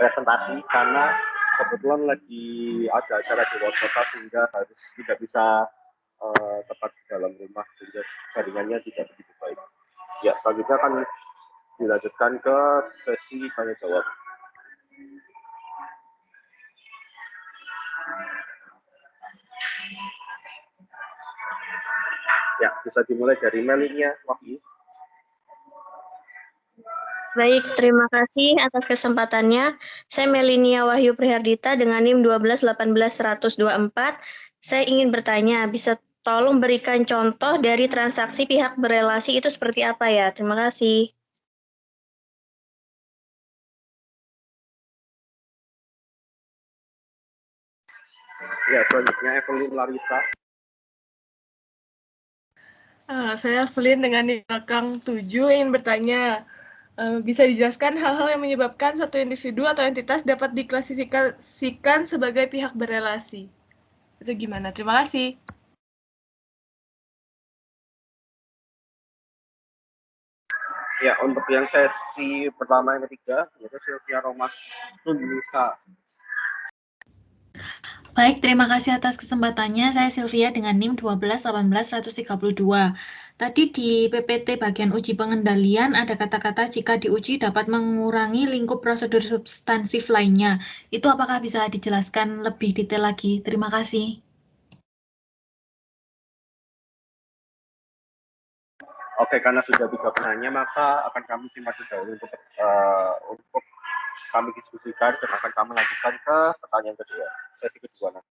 presentasi karena kebetulan lagi ada acara di luar kota sehingga harus tidak bisa tepat di dalam rumah sehingga jaringannya tidak begitu baik. Ya, selanjutnya akan dilanjutkan ke sesi tanya jawab. Ya, bisa dimulai dari Melinia Wahyu. Baik, terima kasih atas kesempatannya. Saya Melinia Wahyu Prihardita dengan NIM 1218124. Saya ingin bertanya, bisa tolong berikan contoh dari transaksi pihak berelasi itu seperti apa ya? Terima kasih. Ya, selanjutnya Evelyn Larissa. Saya Evelyn dengan NIM belakang 7 ingin bertanya, bisa dijelaskan hal-hal yang menyebabkan satu individu atau entitas dapat diklasifikasikan sebagai pihak berelasi? Itu gimana? Terima kasih. Ya, untuk yang sesi pertama yang ketiga, yaitu Sylvia Romas Tundusa. Baik, terima kasih atas kesempatannya. Saya Sylvia dengan NIM 1218132. Tadi di PPT bagian uji pengendalian ada kata-kata jika diuji dapat mengurangi lingkup prosedur substansif lainnya. Itu apakah bisa dijelaskan lebih detail lagi? Terima kasih. Oke, karena sudah 3 penanya, maka akan kami simpan dahulu untuk kami diskusikan dan akan kami lanjutkan ke pertanyaan kedua, sesi kedua nanti.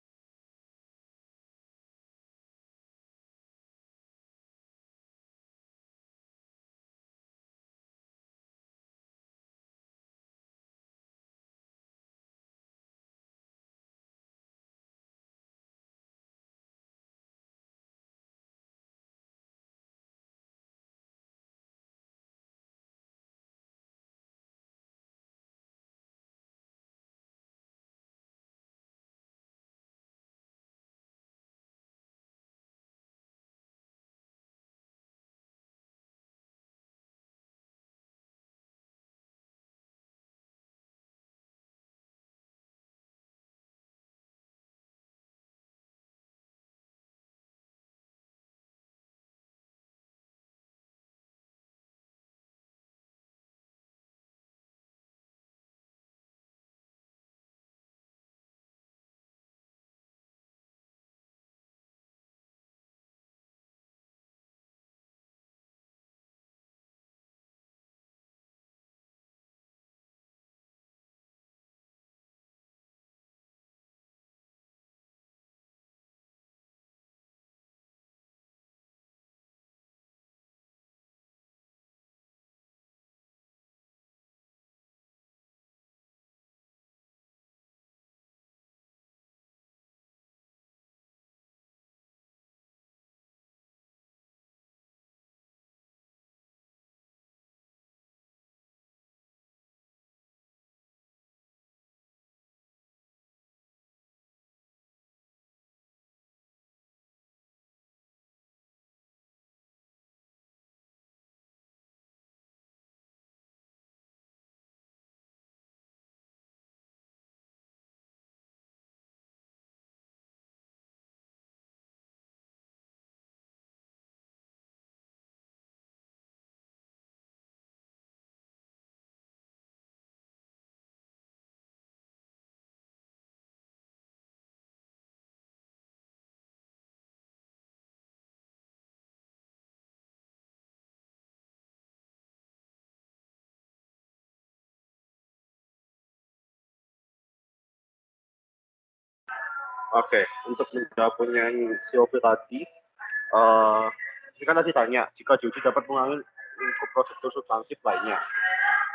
Oke, untuk menjawab pertanyaan Siopi tadi, ini kan tadi tanya, jika diuji dapat mengurangi lingkup prosedur substansif lainnya,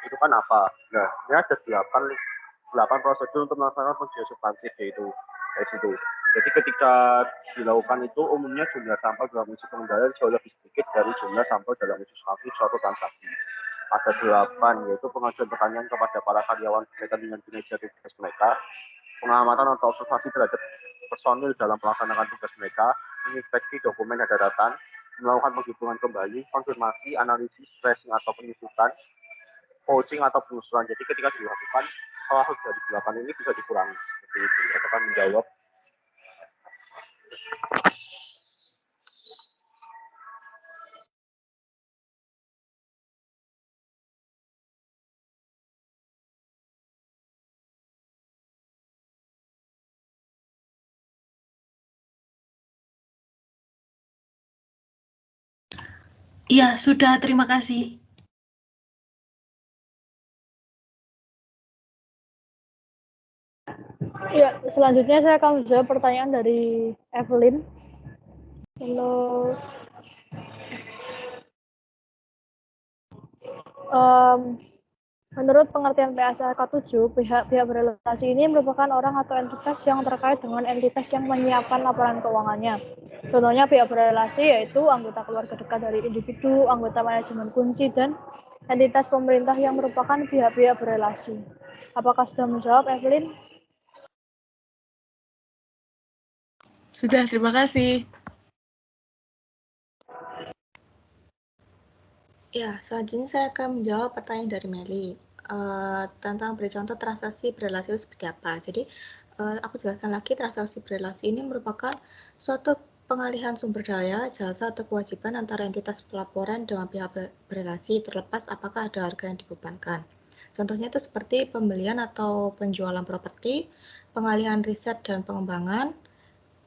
itu kan apa? Nah, sebenarnya ada 8 prosedur untuk melaksanakan pengujian substansif, yaitu dari situ. Jadi ketika dilakukan itu, umumnya jumlah sampel dalam uji pengendalian jauh lebih sedikit dari jumlah sampel dalam uji substantif suatu transaksi. Ada 8, yaitu pengajuan pertanyaan kepada para karyawan berkaitan dengan kinerja tugas mereka, pengamatan atau observasi terhadap personil dalam melaksanakan tugas mereka, menginspeksi dokumen dan daratan, melakukan penghitungan kembali, konfirmasi, analisis, tracing atau penyusutan, coaching atau penelusuran. Jadi ketika dilakukan, salah satu dari 8 ini bisa dikurangi. Seperti itu. Kita akan menjawab. Iya, sudah. Terima kasih. Ya, selanjutnya saya akan menjawab pertanyaan dari Evelyn. Halo. Menurut pengertian PSRK 7, pihak berelokasi ini merupakan orang atau entitas yang terkait dengan entitas yang menyiapkan laporan keuangannya. Contohnya pihak berelokasi yaitu anggota keluarga dekat dari individu, anggota manajemen kunci, dan entitas pemerintah yang merupakan pihak-pihak berelokasi. Apakah sudah menjawab, Evelyn? Sudah, terima kasih. Ya, selanjutnya saya akan menjawab pertanyaan dari Meli tentang beri contoh transaksi berelasi itu seperti apa. Jadi, aku jelaskan lagi, transaksi berelasi ini merupakan suatu pengalihan sumber daya, jasa, atau kewajiban antara entitas pelaporan dengan pihak berelasi terlepas apakah ada harga yang dibebankan. Contohnya itu seperti pembelian atau penjualan properti, pengalihan riset dan pengembangan,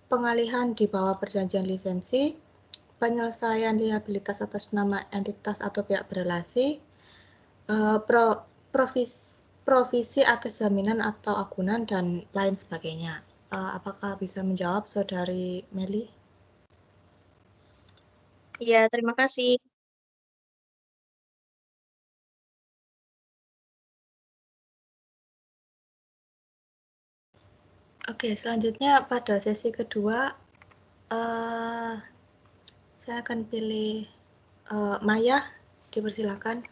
pengalihan di bawah perjanjian lisensi, penyelesaian liabilitas atas nama entitas atau pihak berelasi, provisi atas jaminan atau agunan, dan lain sebagainya. Apakah bisa menjawab Saudari Meli? Iya, terima kasih. Oke, selanjutnya pada sesi kedua, saya akan pilih Maya, dipersilakan.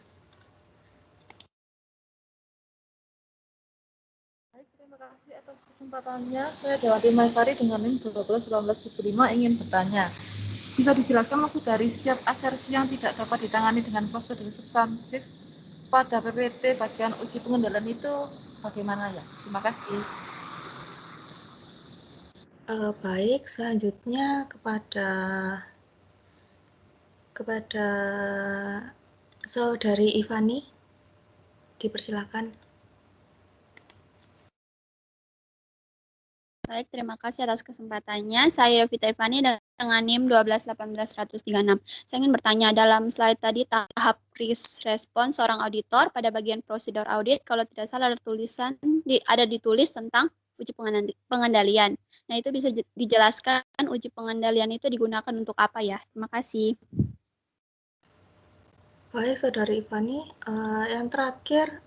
Baik, terima kasih atas kesempatannya. Saya Dewati Maisari dengan NIM 12-18-5 ingin bertanya. Bisa dijelaskan maksud dari setiap asersi yang tidak dapat ditangani dengan prosedur substansif pada PPT bagian uji pengendalian itu bagaimana ya? Terima kasih. Baik, selanjutnya kepada Saudari Ivani, dipersilakan. Baik, terima kasih atas kesempatannya. Saya Vita Ivani dengan NIM 12-18-136. Saya ingin bertanya, dalam slide tadi tahap respon seorang auditor pada bagian prosedur audit, kalau tidak salah ada ditulis tentang uji pengendalian. Nah, itu bisa dijelaskan uji pengendalian itu digunakan untuk apa ya? Terima kasih. Baik, Saudari Ivani. Yang terakhir,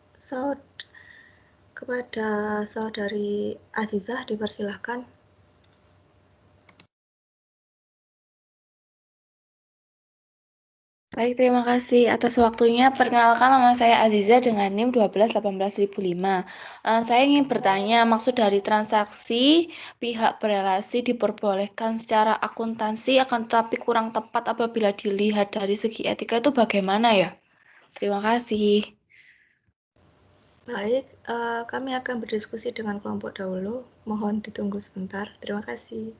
kepada Saudari Azizah, dipersilahkan. Baik, terima kasih atas waktunya. Perkenalkan, nama saya Aziza dengan NIM 12-18-1005. Saya ingin bertanya, maksud dari transaksi pihak berelasi diperbolehkan secara akuntansi, akan tetapi kurang tepat apabila dilihat dari segi etika itu bagaimana ya? Terima kasih. Baik, kami akan berdiskusi dengan kelompok dahulu. Mohon ditunggu sebentar. Terima kasih.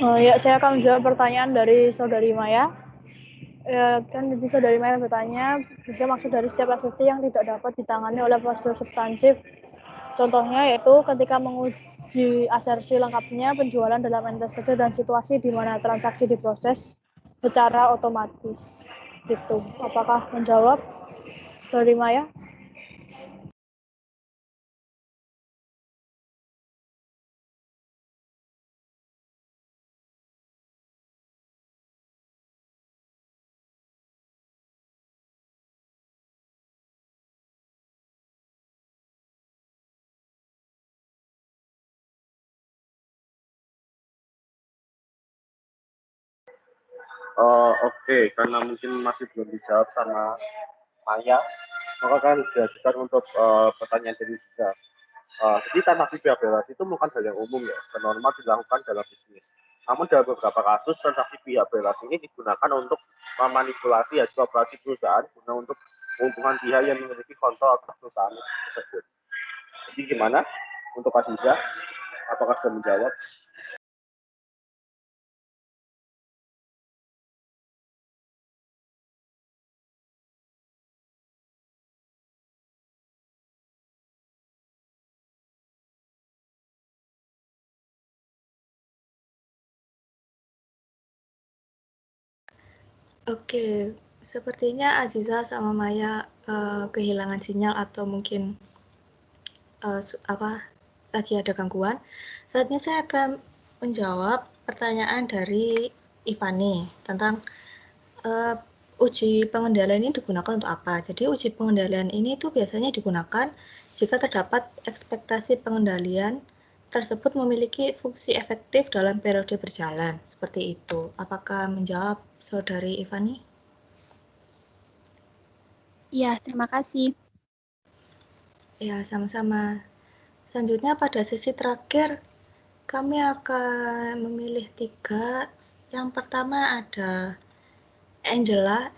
Ya, saya akan menjawab pertanyaan dari Saudari Maya. Kan jadi Saudari Maya bertanya, bisa maksud dari setiap asersi yang tidak dapat ditangani oleh prosedur substansif. Contohnya yaitu ketika menguji asersi lengkapnya penjualan dalam entitas kecil dan situasi di mana transaksi diproses secara otomatis. Gitu. Apakah menjawab Saudari Maya? Oke, karena mungkin masih belum dijawab sama Maya, maka kan diajukan untuk pertanyaan dari Sisa. Jadi transaksi pihak berelasi itu bukan hal yang umum ya, dan normal dilakukan dalam bisnis. Namun dalam beberapa kasus, transaksi pihak berelasi ini digunakan untuk memanipulasi hasil operasi perusahaan guna untuk menguntungkan pihak yang memiliki kontrol atas perusahaan tersebut. Jadi gimana untuk Aziza? Apakah sudah menjawab? Oke, sepertinya Aziza sama Maya kehilangan sinyal atau mungkin lagi ada gangguan. Saatnya saya akan menjawab pertanyaan dari Ivani tentang uji pengendalian ini digunakan untuk apa. Jadi uji pengendalian ini tuh biasanya digunakan jika terdapat ekspektasi pengendalian tersebut memiliki fungsi efektif dalam periode berjalan. Seperti itu. Apakah menjawab Saudari Ivani? Ya, terima kasih. Ya, sama-sama. Selanjutnya pada sesi terakhir, kami akan memilih 3. Yang pertama ada Angela,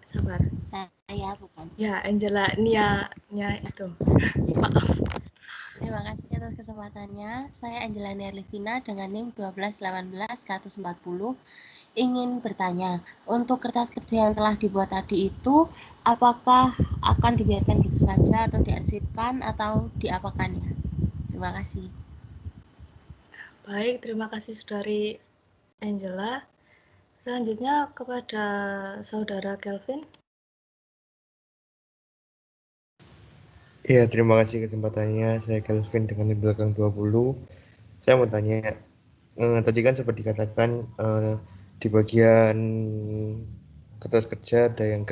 sabar. Saya bukan. Ya, Angela Nia itu. Maaf. Terima kasih atas kesempatannya. Saya Angela Nerlivina dengan NIM 1218140 ingin bertanya, untuk kertas kerja yang telah dibuat tadi itu apakah akan dibiarkan gitu saja atau diarsipkan atau diapakan ya? Terima kasih. Baik, terima kasih Saudari Angela. Selanjutnya kepada Saudara Kelvin. Iya, terima kasih kesempatannya. Saya Kelvin dengan di belakang 20. Saya mau tanya, tadi kan sempat dikatakan di bagian kertas kerja ada yang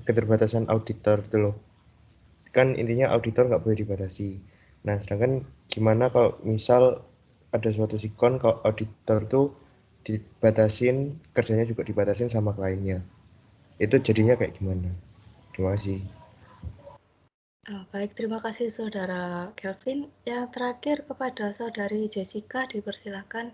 keterbatasan auditor itu loh. Kan intinya auditor nggak boleh dibatasi. Nah, sedangkan gimana kalau misal ada suatu sikon kalau auditor tuh dibatasin, kerjanya juga dibatasin sama kliennya. Itu jadinya kayak gimana? Terima kasih. Baik, terima kasih Saudara Kelvin. Yang terakhir kepada Saudari Jessica, dipersilakan.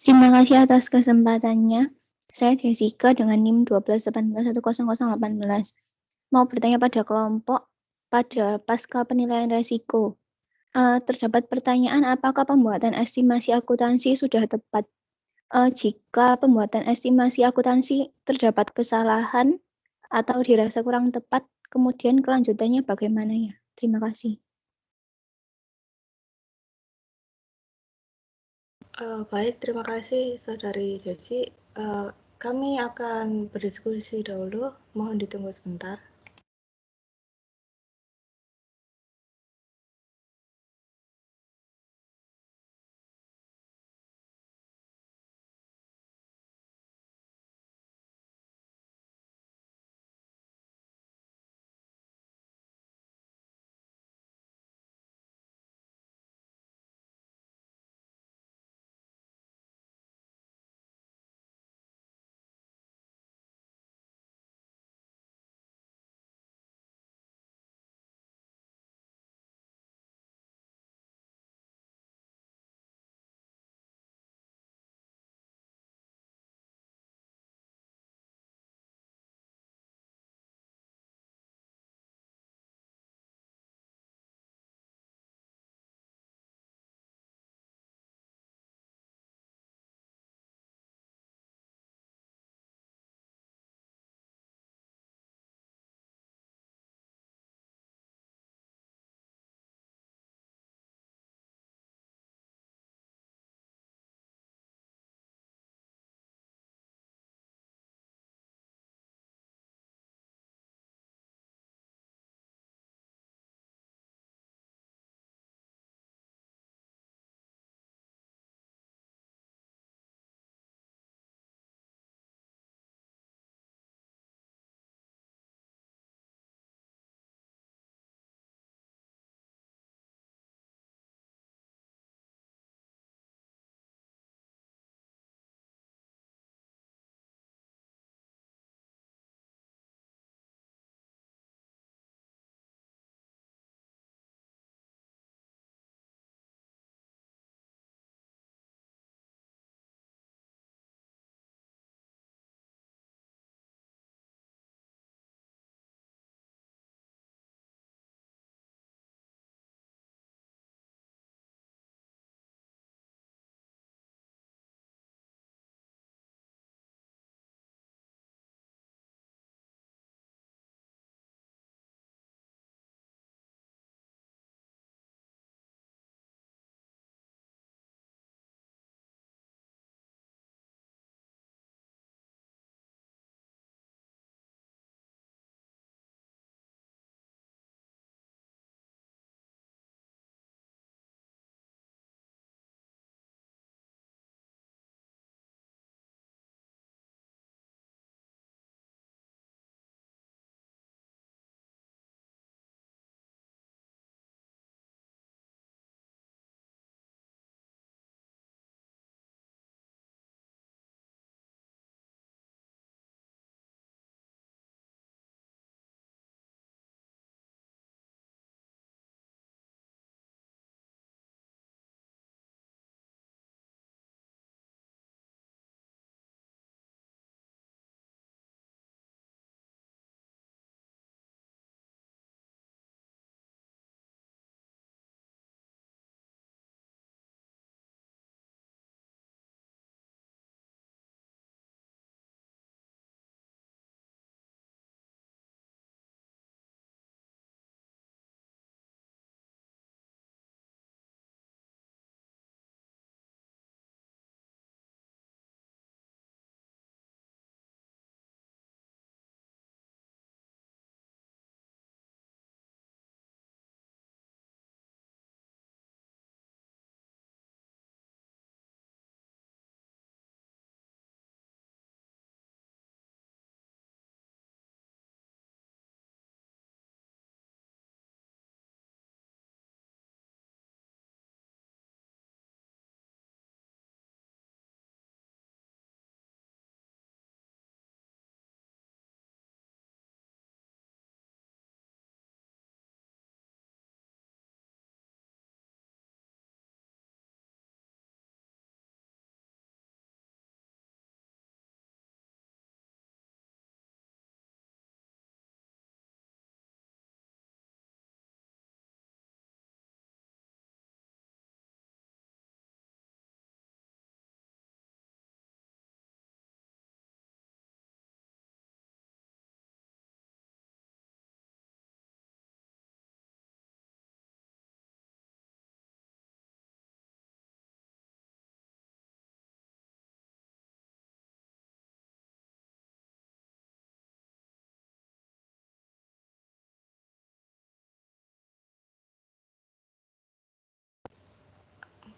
Terima kasih atas kesempatannya. Saya Jessica dengan NIM 121810018. Mau bertanya pada kelompok pada pasca penilaian resiko. Terdapat pertanyaan apakah pembuatan estimasi akuntansi sudah tepat? Jika pembuatan estimasi akuntansi terdapat kesalahan atau dirasa kurang tepat, kemudian kelanjutannya bagaimana ya? Terima kasih. Baik, terima kasih Saudari Jesi. Kami akan berdiskusi dahulu. Mohon ditunggu sebentar.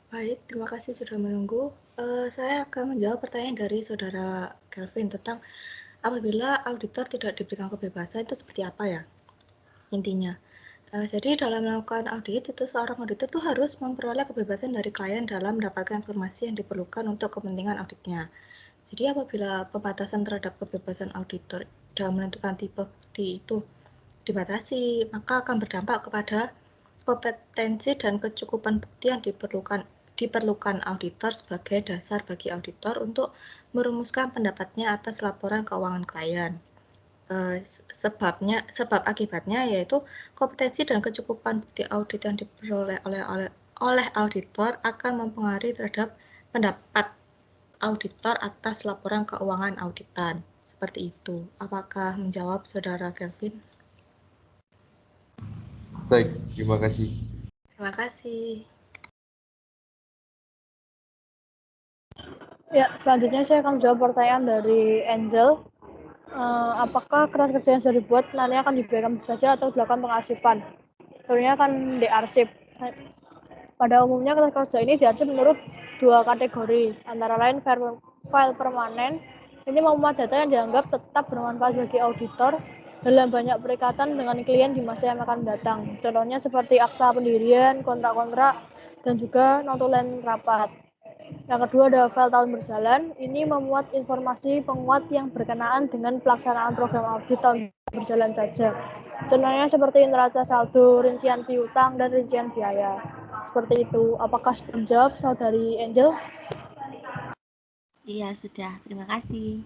Baik, terima kasih sudah menunggu. Saya akan menjawab pertanyaan dari Saudara Kelvin tentang apabila auditor tidak diberikan kebebasan itu seperti apa ya intinya. Jadi dalam melakukan audit itu seorang auditor itu harus memperoleh kebebasan dari klien dalam mendapatkan informasi yang diperlukan untuk kepentingan auditnya. Jadi apabila pembatasan terhadap kebebasan auditor dalam menentukan tipe bukti itu dibatasi, maka akan berdampak kepada kompetensi dan kecukupan bukti yang diperlukan auditor sebagai dasar bagi auditor untuk merumuskan pendapatnya atas laporan keuangan klien. Sebab akibatnya yaitu kompetensi dan kecukupan bukti audit yang diperoleh oleh auditor akan mempengaruhi terhadap pendapat auditor atas laporan keuangan auditan. Seperti itu. Apakah menjawab Saudara Kelvin? Baik, terima kasih. Terima kasih. Ya, selanjutnya saya akan menjawab pertanyaan dari Angel. Apakah kertas kerja yang sudah dibuat nantinya akan dibiarkan saja atau dilakukan pengarsipan? Sebenarnya akan diarsip. Pada umumnya kertas kerja ini diarsip menurut dua kategori, antara lain file permanen. Ini memuat data yang dianggap tetap bermanfaat bagi auditor dalam banyak perikatan dengan klien di masa yang akan datang. Contohnya seperti akta pendirian, kontrak-kontrak, dan juga notulen rapat. Yang kedua ada file tahun berjalan. Ini memuat informasi penguat yang berkenaan dengan pelaksanaan program audit tahun berjalan saja. Contohnya seperti neraca saldo, rincian piutang, dan rincian biaya. Seperti itu. Apakah sudah menjawab Saudari Angel? Iya, sudah. Terima kasih.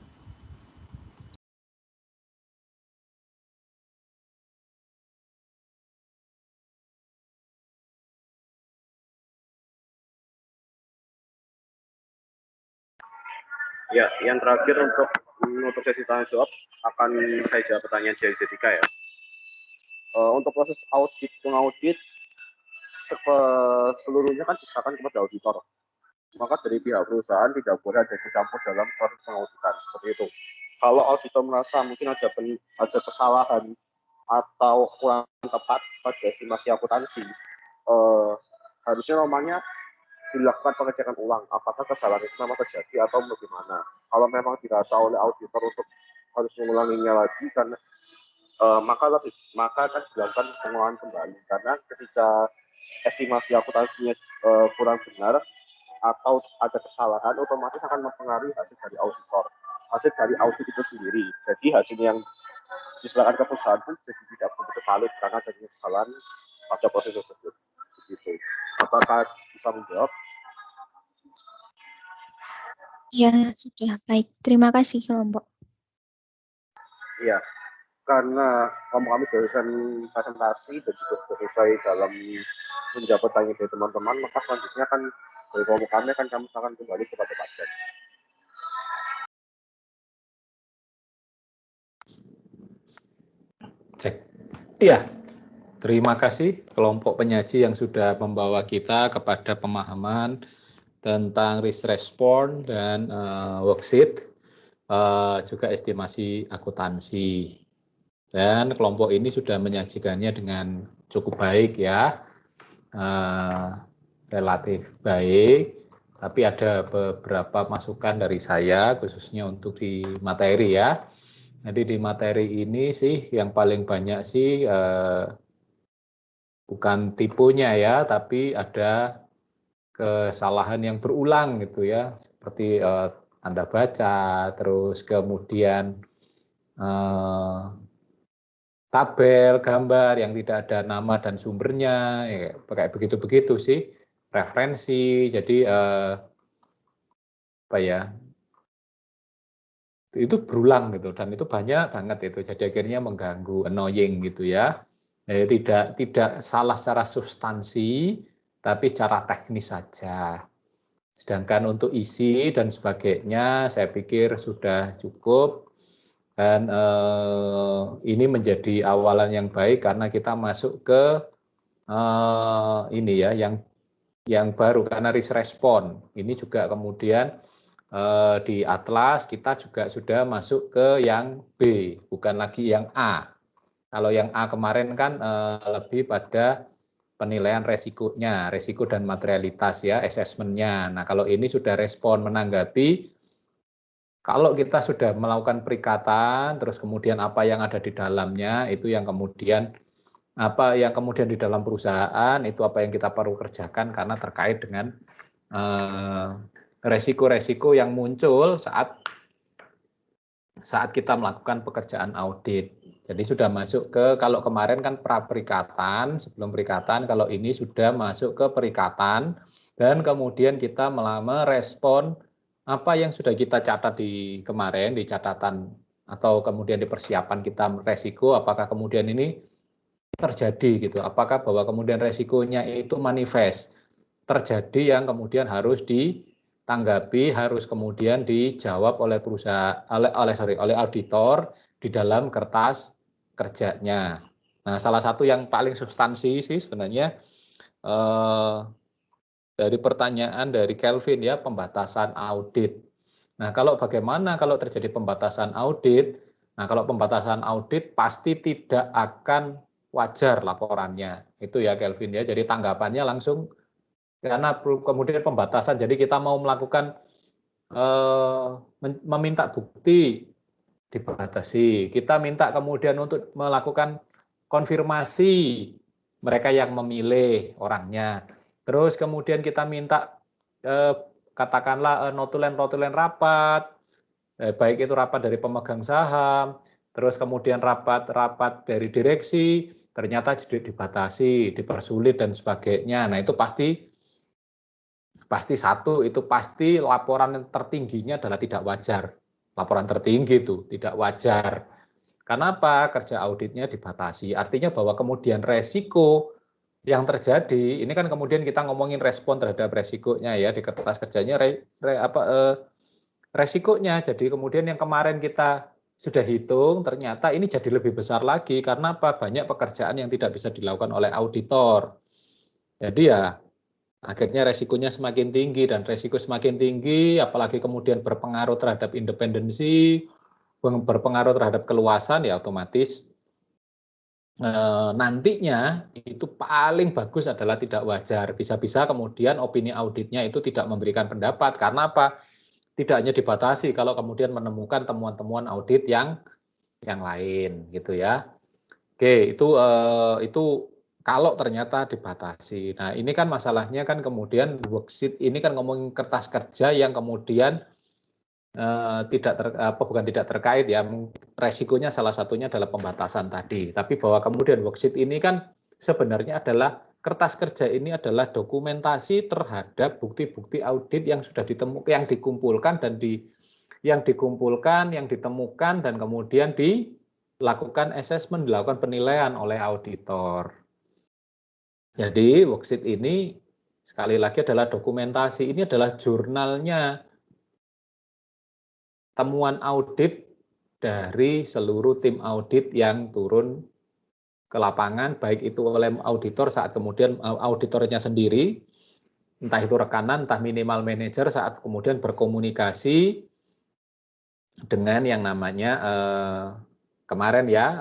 Ya, yang terakhir untuk sesi tanya jawab akan saya jawab pertanyaan dari Jessica ya. Untuk proses audit pengaudit seluruhnya kan diserahkan kepada auditor. Maka dari pihak perusahaan tidak boleh ada campur dalam proses pengauditan seperti itu. Kalau auditor merasa mungkin ada kesalahan atau kurang tepat pada estimasi akuntansi, harusnya namanya dilakukan pengecekan ulang apakah kesalahan itu memang terjadi atau bagaimana. Kalau memang dirasa oleh auditor untuk harus mengulanginya lagi karena maka akan dilakukan pengulangan kembali karena ketika estimasi akuntansinya kurang benar atau ada kesalahan otomatis akan mempengaruhi hasil dari audit itu sendiri. Jadi hasil yang diserahkan ke perusahaan pun jadi tidak begitu valid karena adanya kesalahan pada proses tersebut. Begitu. Apakah bisa menjawab? Ya, sudah. Baik. Terima kasih, kelompok. Iya, karena kami selesai presentasi dan juga selesai dalam menjawab pertanyaan dari teman-teman, maka selanjutnya kan dari kelompok kami akan kembali kepada Pak Jan. Cek. Iya. Terima kasih kelompok penyaji yang sudah membawa kita kepada pemahaman tentang risk response dan worksheet, juga estimasi akuntansi. Dan kelompok ini sudah menyajikannya dengan cukup baik ya, relatif baik. Tapi ada beberapa masukan dari saya khususnya untuk di materi ya. Jadi di materi ini sih yang paling banyak sih bukan tipenya ya, tapi ada kesalahan yang berulang gitu ya, seperti tanda baca, terus kemudian tabel, gambar yang tidak ada nama dan sumbernya, ya, kayak begitu-begitu sih, referensi, jadi apa ya, itu berulang gitu, dan itu banyak banget itu, jadi akhirnya mengganggu, annoying gitu ya. Tidak salah secara substansi, tapi secara teknis saja. Sedangkan untuk isi dan sebagainya, saya pikir sudah cukup. Dan ini menjadi awalan yang baik karena kita masuk ke ini ya, yang baru karena risk response. Ini juga kemudian di atlas kita juga sudah masuk ke yang B, bukan lagi yang A. Kalau yang A kemarin kan lebih pada penilaian resikonya, resiko dan materialitas ya, assessment-nya. Nah, kalau ini sudah respon menanggapi, kalau kita sudah melakukan perikatan, terus kemudian apa yang ada di dalamnya, itu yang kemudian apa yang kemudian di dalam perusahaan, itu apa yang kita perlu kerjakan karena terkait dengan resiko-resiko yang muncul saat kita melakukan pekerjaan audit. Jadi sudah masuk ke, kalau kemarin kan pra-perikatan, sebelum perikatan, kalau ini sudah masuk ke perikatan, dan kemudian kita merespon apa yang sudah kita catat di kemarin, di catatan atau kemudian di persiapan kita resiko, apakah kemudian ini terjadi gitu, apakah bahwa kemudian resikonya itu manifest, terjadi yang kemudian harus ditanggapi, harus kemudian dijawab oleh perusahaan, oleh auditor di dalam kertas kerjanya. Nah, salah satu yang paling substansi sih sebenarnya dari pertanyaan dari Kelvin ya, pembatasan audit. Nah, kalau bagaimana kalau terjadi pembatasan audit? Nah, kalau pembatasan audit pasti tidak akan wajar laporannya. Itu ya Kelvin ya. Jadi tanggapannya langsung karena kemudian pembatasan. Jadi kita mau melakukan meminta bukti dibatasi. Kita minta kemudian untuk melakukan konfirmasi mereka yang memilih orangnya. Terus kemudian kita minta katakanlah notulen rapat, baik itu rapat dari pemegang saham, terus kemudian rapat dari direksi, ternyata dibatasi, dipersulit dan sebagainya. Nah itu pasti satu, itu pasti laporan yang tertingginya adalah tidak wajar. Laporan tertinggi itu tidak wajar. Kenapa? Kerja auditnya dibatasi. Artinya bahwa kemudian resiko yang terjadi, ini kan kemudian kita ngomongin respon terhadap resikonya ya, di kertas kerjanya resikonya. Jadi kemudian yang kemarin kita sudah hitung, ternyata ini jadi lebih besar lagi. Karena apa? Banyak pekerjaan yang tidak bisa dilakukan oleh auditor. Jadi ya, akhirnya resikonya semakin tinggi, dan resiko semakin tinggi, apalagi kemudian berpengaruh terhadap independensi, berpengaruh terhadap keluasan, ya otomatis nantinya itu paling bagus adalah tidak wajar. Bisa-bisa kemudian opini auditnya itu tidak memberikan pendapat. Karena apa? Tidak hanya dibatasi kalau kemudian menemukan temuan-temuan audit yang lain gitu ya. Oke, itu kalau ternyata dibatasi. Nah, ini kan masalahnya kan kemudian worksheet ini kan ngomongin kertas kerja yang kemudian bukan tidak terkait ya, resikonya salah satunya adalah pembatasan tadi. Tapi bahwa kemudian worksheet ini kan sebenarnya adalah kertas kerja ini adalah dokumentasi terhadap bukti-bukti audit yang sudah ditemukan, yang dikumpulkan yang ditemukan dan kemudian dilakukan assessment, dilakukan penilaian oleh auditor. Jadi worksheet ini sekali lagi adalah dokumentasi, ini adalah jurnalnya temuan audit dari seluruh tim audit yang turun ke lapangan, baik itu oleh auditor saat kemudian auditornya sendiri, entah itu rekanan, entah minimal manajer saat kemudian berkomunikasi dengan yang namanya kemarin ya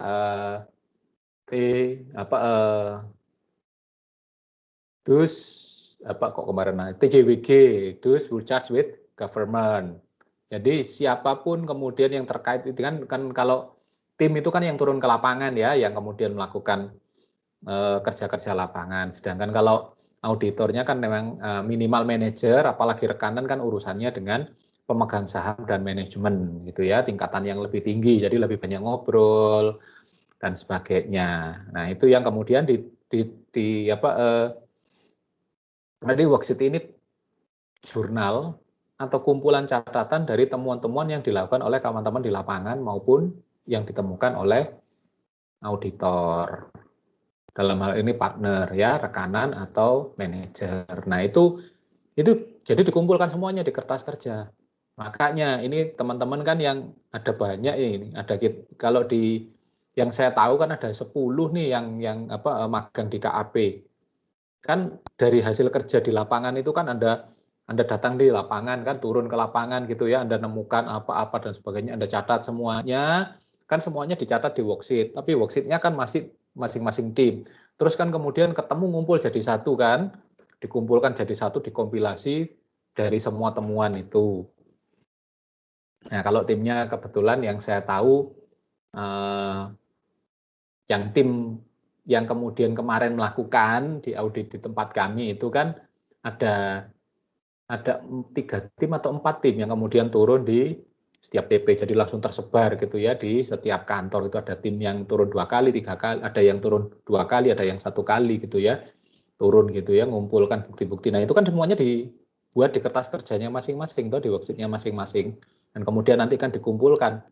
TGWG, those who charged with government. Jadi siapapun kemudian yang terkait itu kan kalau tim itu kan yang turun ke lapangan ya, yang kemudian melakukan kerja-kerja lapangan. Sedangkan kalau auditornya kan memang minimal manajer, apalagi rekanan kan urusannya dengan pemegang saham dan manajemen gitu ya, tingkatan yang lebih tinggi, jadi lebih banyak ngobrol dan sebagainya. Nah itu yang kemudian jadi worksheet ini jurnal atau kumpulan catatan dari temuan-temuan yang dilakukan oleh teman-teman di lapangan maupun yang ditemukan oleh auditor. Dalam hal ini partner ya, rekanan atau manajer. Nah, itu jadi dikumpulkan semuanya di kertas kerja. Makanya ini teman-teman kan yang ada banyak ini, ada kalau di yang saya tahu kan ada 10 nih yang magang di KAP. Kan dari hasil kerja di lapangan itu kan Anda datang di lapangan kan, turun ke lapangan gitu ya, Anda nemukan apa-apa dan sebagainya, Anda catat semuanya, kan semuanya dicatat di worksheet, tapi worksheet-nya kan masih masing-masing tim. Terus kan kemudian ketemu ngumpul jadi satu kan, dikumpulkan jadi satu, dikompilasi dari semua temuan itu. Nah, kalau timnya kebetulan yang saya tahu, yang tim yang kemudian kemarin melakukan di audit di tempat kami itu kan ada 3 tim atau 4 tim yang kemudian turun di setiap TP, jadi langsung tersebar gitu ya di setiap kantor. Itu ada tim yang turun 2 kali, 3 kali, ada yang turun 2 kali, ada yang 1 kali gitu ya, turun gitu ya, ngumpulkan bukti-bukti. Nah itu kan semuanya dibuat di kertas kerjanya masing-masing, di worksheet-nya masing-masing, dan kemudian nanti kan dikumpulkan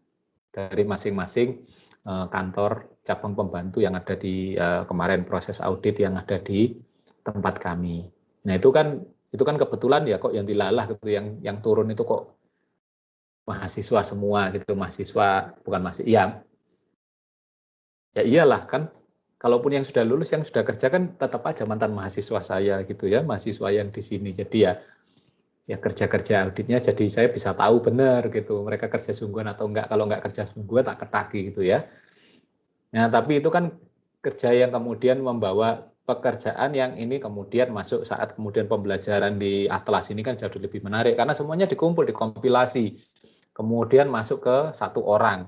dari masing-masing kantor cabang pembantu yang ada di kemarin proses audit yang ada di tempat kami. Nah itu kan kebetulan ya kok yang dilalah gitu, yang turun itu kok mahasiswa semua gitu, mahasiswa bukan ya iyalah kan, kalaupun yang sudah lulus, yang sudah kerja kan tetap aja mantan mahasiswa saya gitu ya, mahasiswa yang di sini. Jadi ya kerja auditnya, jadi saya bisa tahu benar gitu mereka kerja sungguhan atau enggak. Kalau enggak kerja sungguhan tak ketagi gitu ya. Nah tapi itu kan kerja yang kemudian membawa pekerjaan yang ini kemudian masuk saat kemudian pembelajaran di Atlas ini kan jauh lebih menarik karena semuanya dikumpul, dikompilasi, kemudian masuk ke satu orang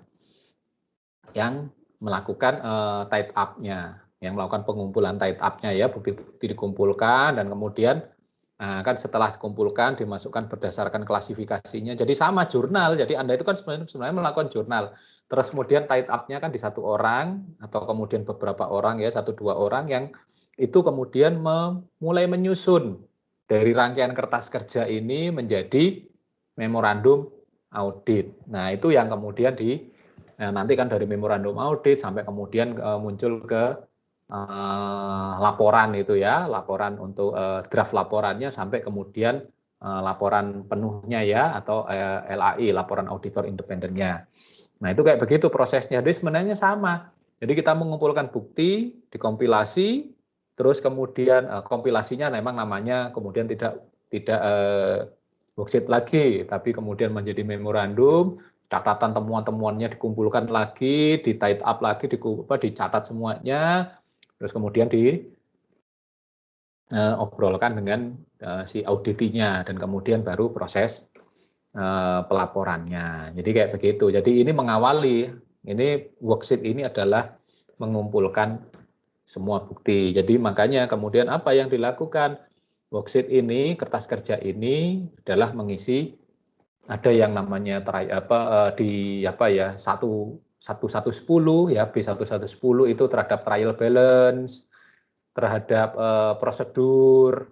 yang melakukan tied up-nya, yang melakukan pengumpulan tied up-nya ya, bukti-bukti dikumpulkan dan kemudian kan setelah dikumpulkan dimasukkan berdasarkan klasifikasinya. Jadi sama jurnal, jadi Anda itu kan sebenarnya melakukan jurnal. Terus kemudian tied up-nya kan di satu orang atau kemudian beberapa orang ya, 1-2 orang yang itu kemudian mulai menyusun dari rangkaian kertas kerja ini menjadi memorandum audit. Nah itu yang kemudian nanti kan dari memorandum audit sampai kemudian muncul ke laporan itu ya, laporan untuk draft laporannya sampai kemudian laporan penuhnya ya, atau LAI, laporan auditor independennya. Nah itu kayak begitu prosesnya. Jadi sebenarnya sama. Jadi kita mengumpulkan bukti, dikompilasi, terus kemudian kompilasinya memang namanya kemudian tidak worksheet lagi, tapi kemudian menjadi memorandum, catatan temuan-temuannya dikumpulkan lagi, di tied up lagi, dicatat semuanya, terus kemudian diobrolkan dengan si auditinya, dan kemudian baru proses pelaporannya. Jadi kayak begitu. Jadi ini mengawali, ini worksheet ini adalah mengumpulkan semua bukti. Jadi makanya kemudian apa yang dilakukan worksheet ini, kertas kerja ini adalah mengisi, ada yang namanya di 1110 ya, B1110 itu terhadap trial balance, terhadap prosedur,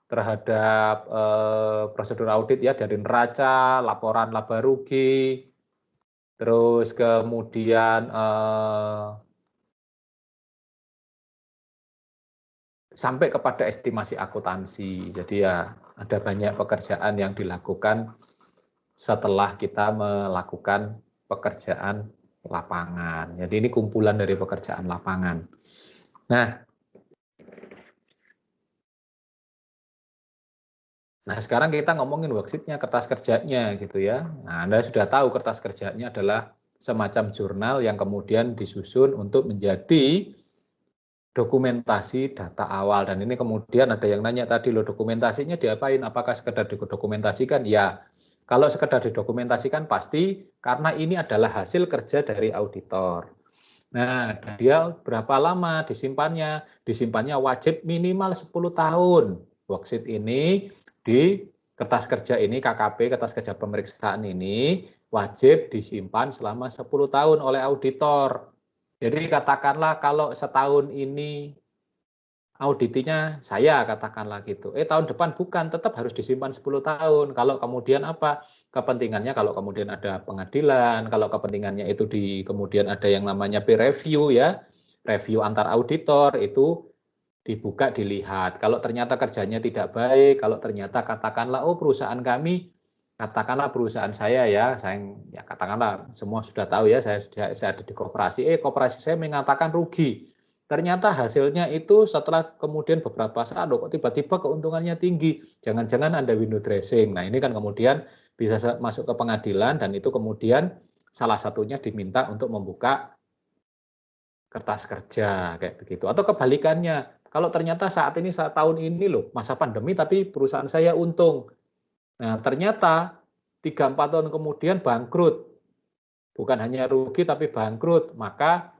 terhadap prosedur audit ya dari neraca, laporan laba rugi, terus kemudian sampai kepada estimasi akuntansi. Jadi ya ada banyak pekerjaan yang dilakukan setelah kita melakukan pekerjaan lapangan. Jadi ini kumpulan dari pekerjaan lapangan. Nah sekarang kita ngomongin worksheet-nya, kertas kerjanya gitu ya. Nah Anda sudah tahu kertas kerjanya adalah semacam jurnal yang kemudian disusun untuk menjadi dokumentasi data awal. Dan ini kemudian ada yang nanya tadi, loh dokumentasinya diapain? Apakah sekedar didokumentasikan? Ya, kalau sekedar didokumentasikan pasti karena ini adalah hasil kerja dari auditor. Nah, dia berapa lama disimpannya? Disimpannya wajib minimal 10 tahun. Worksheet ini di kertas kerja ini, KKP, kertas kerja pemeriksaan ini wajib disimpan selama 10 tahun oleh auditor. Jadi katakanlah kalau setahun ini auditinya saya katakanlah gitu. Tahun depan bukan, tetap harus disimpan 10 tahun. Kalau kemudian apa? Kepentingannya kalau kemudian ada pengadilan, kalau kepentingannya itu kemudian ada yang namanya peer review ya. Review antar auditor itu dibuka, dilihat. Kalau ternyata kerjanya tidak baik, kalau ternyata katakanlah perusahaan kami, katakanlah perusahaan saya ya, katakanlah semua sudah tahu ya, saya ada di koperasi, koperasi saya mengatakan rugi. Ternyata hasilnya itu setelah kemudian beberapa saat, kok tiba-tiba keuntungannya tinggi. Jangan-jangan Anda window dressing. Nah ini kan kemudian bisa masuk ke pengadilan, dan itu kemudian salah satunya diminta untuk membuka kertas kerja kayak begitu. Atau kebalikannya, kalau ternyata saat tahun ini loh masa pandemi tapi perusahaan saya untung. Nah, ternyata 3-4 tahun kemudian bangkrut. Bukan hanya rugi tapi bangkrut, maka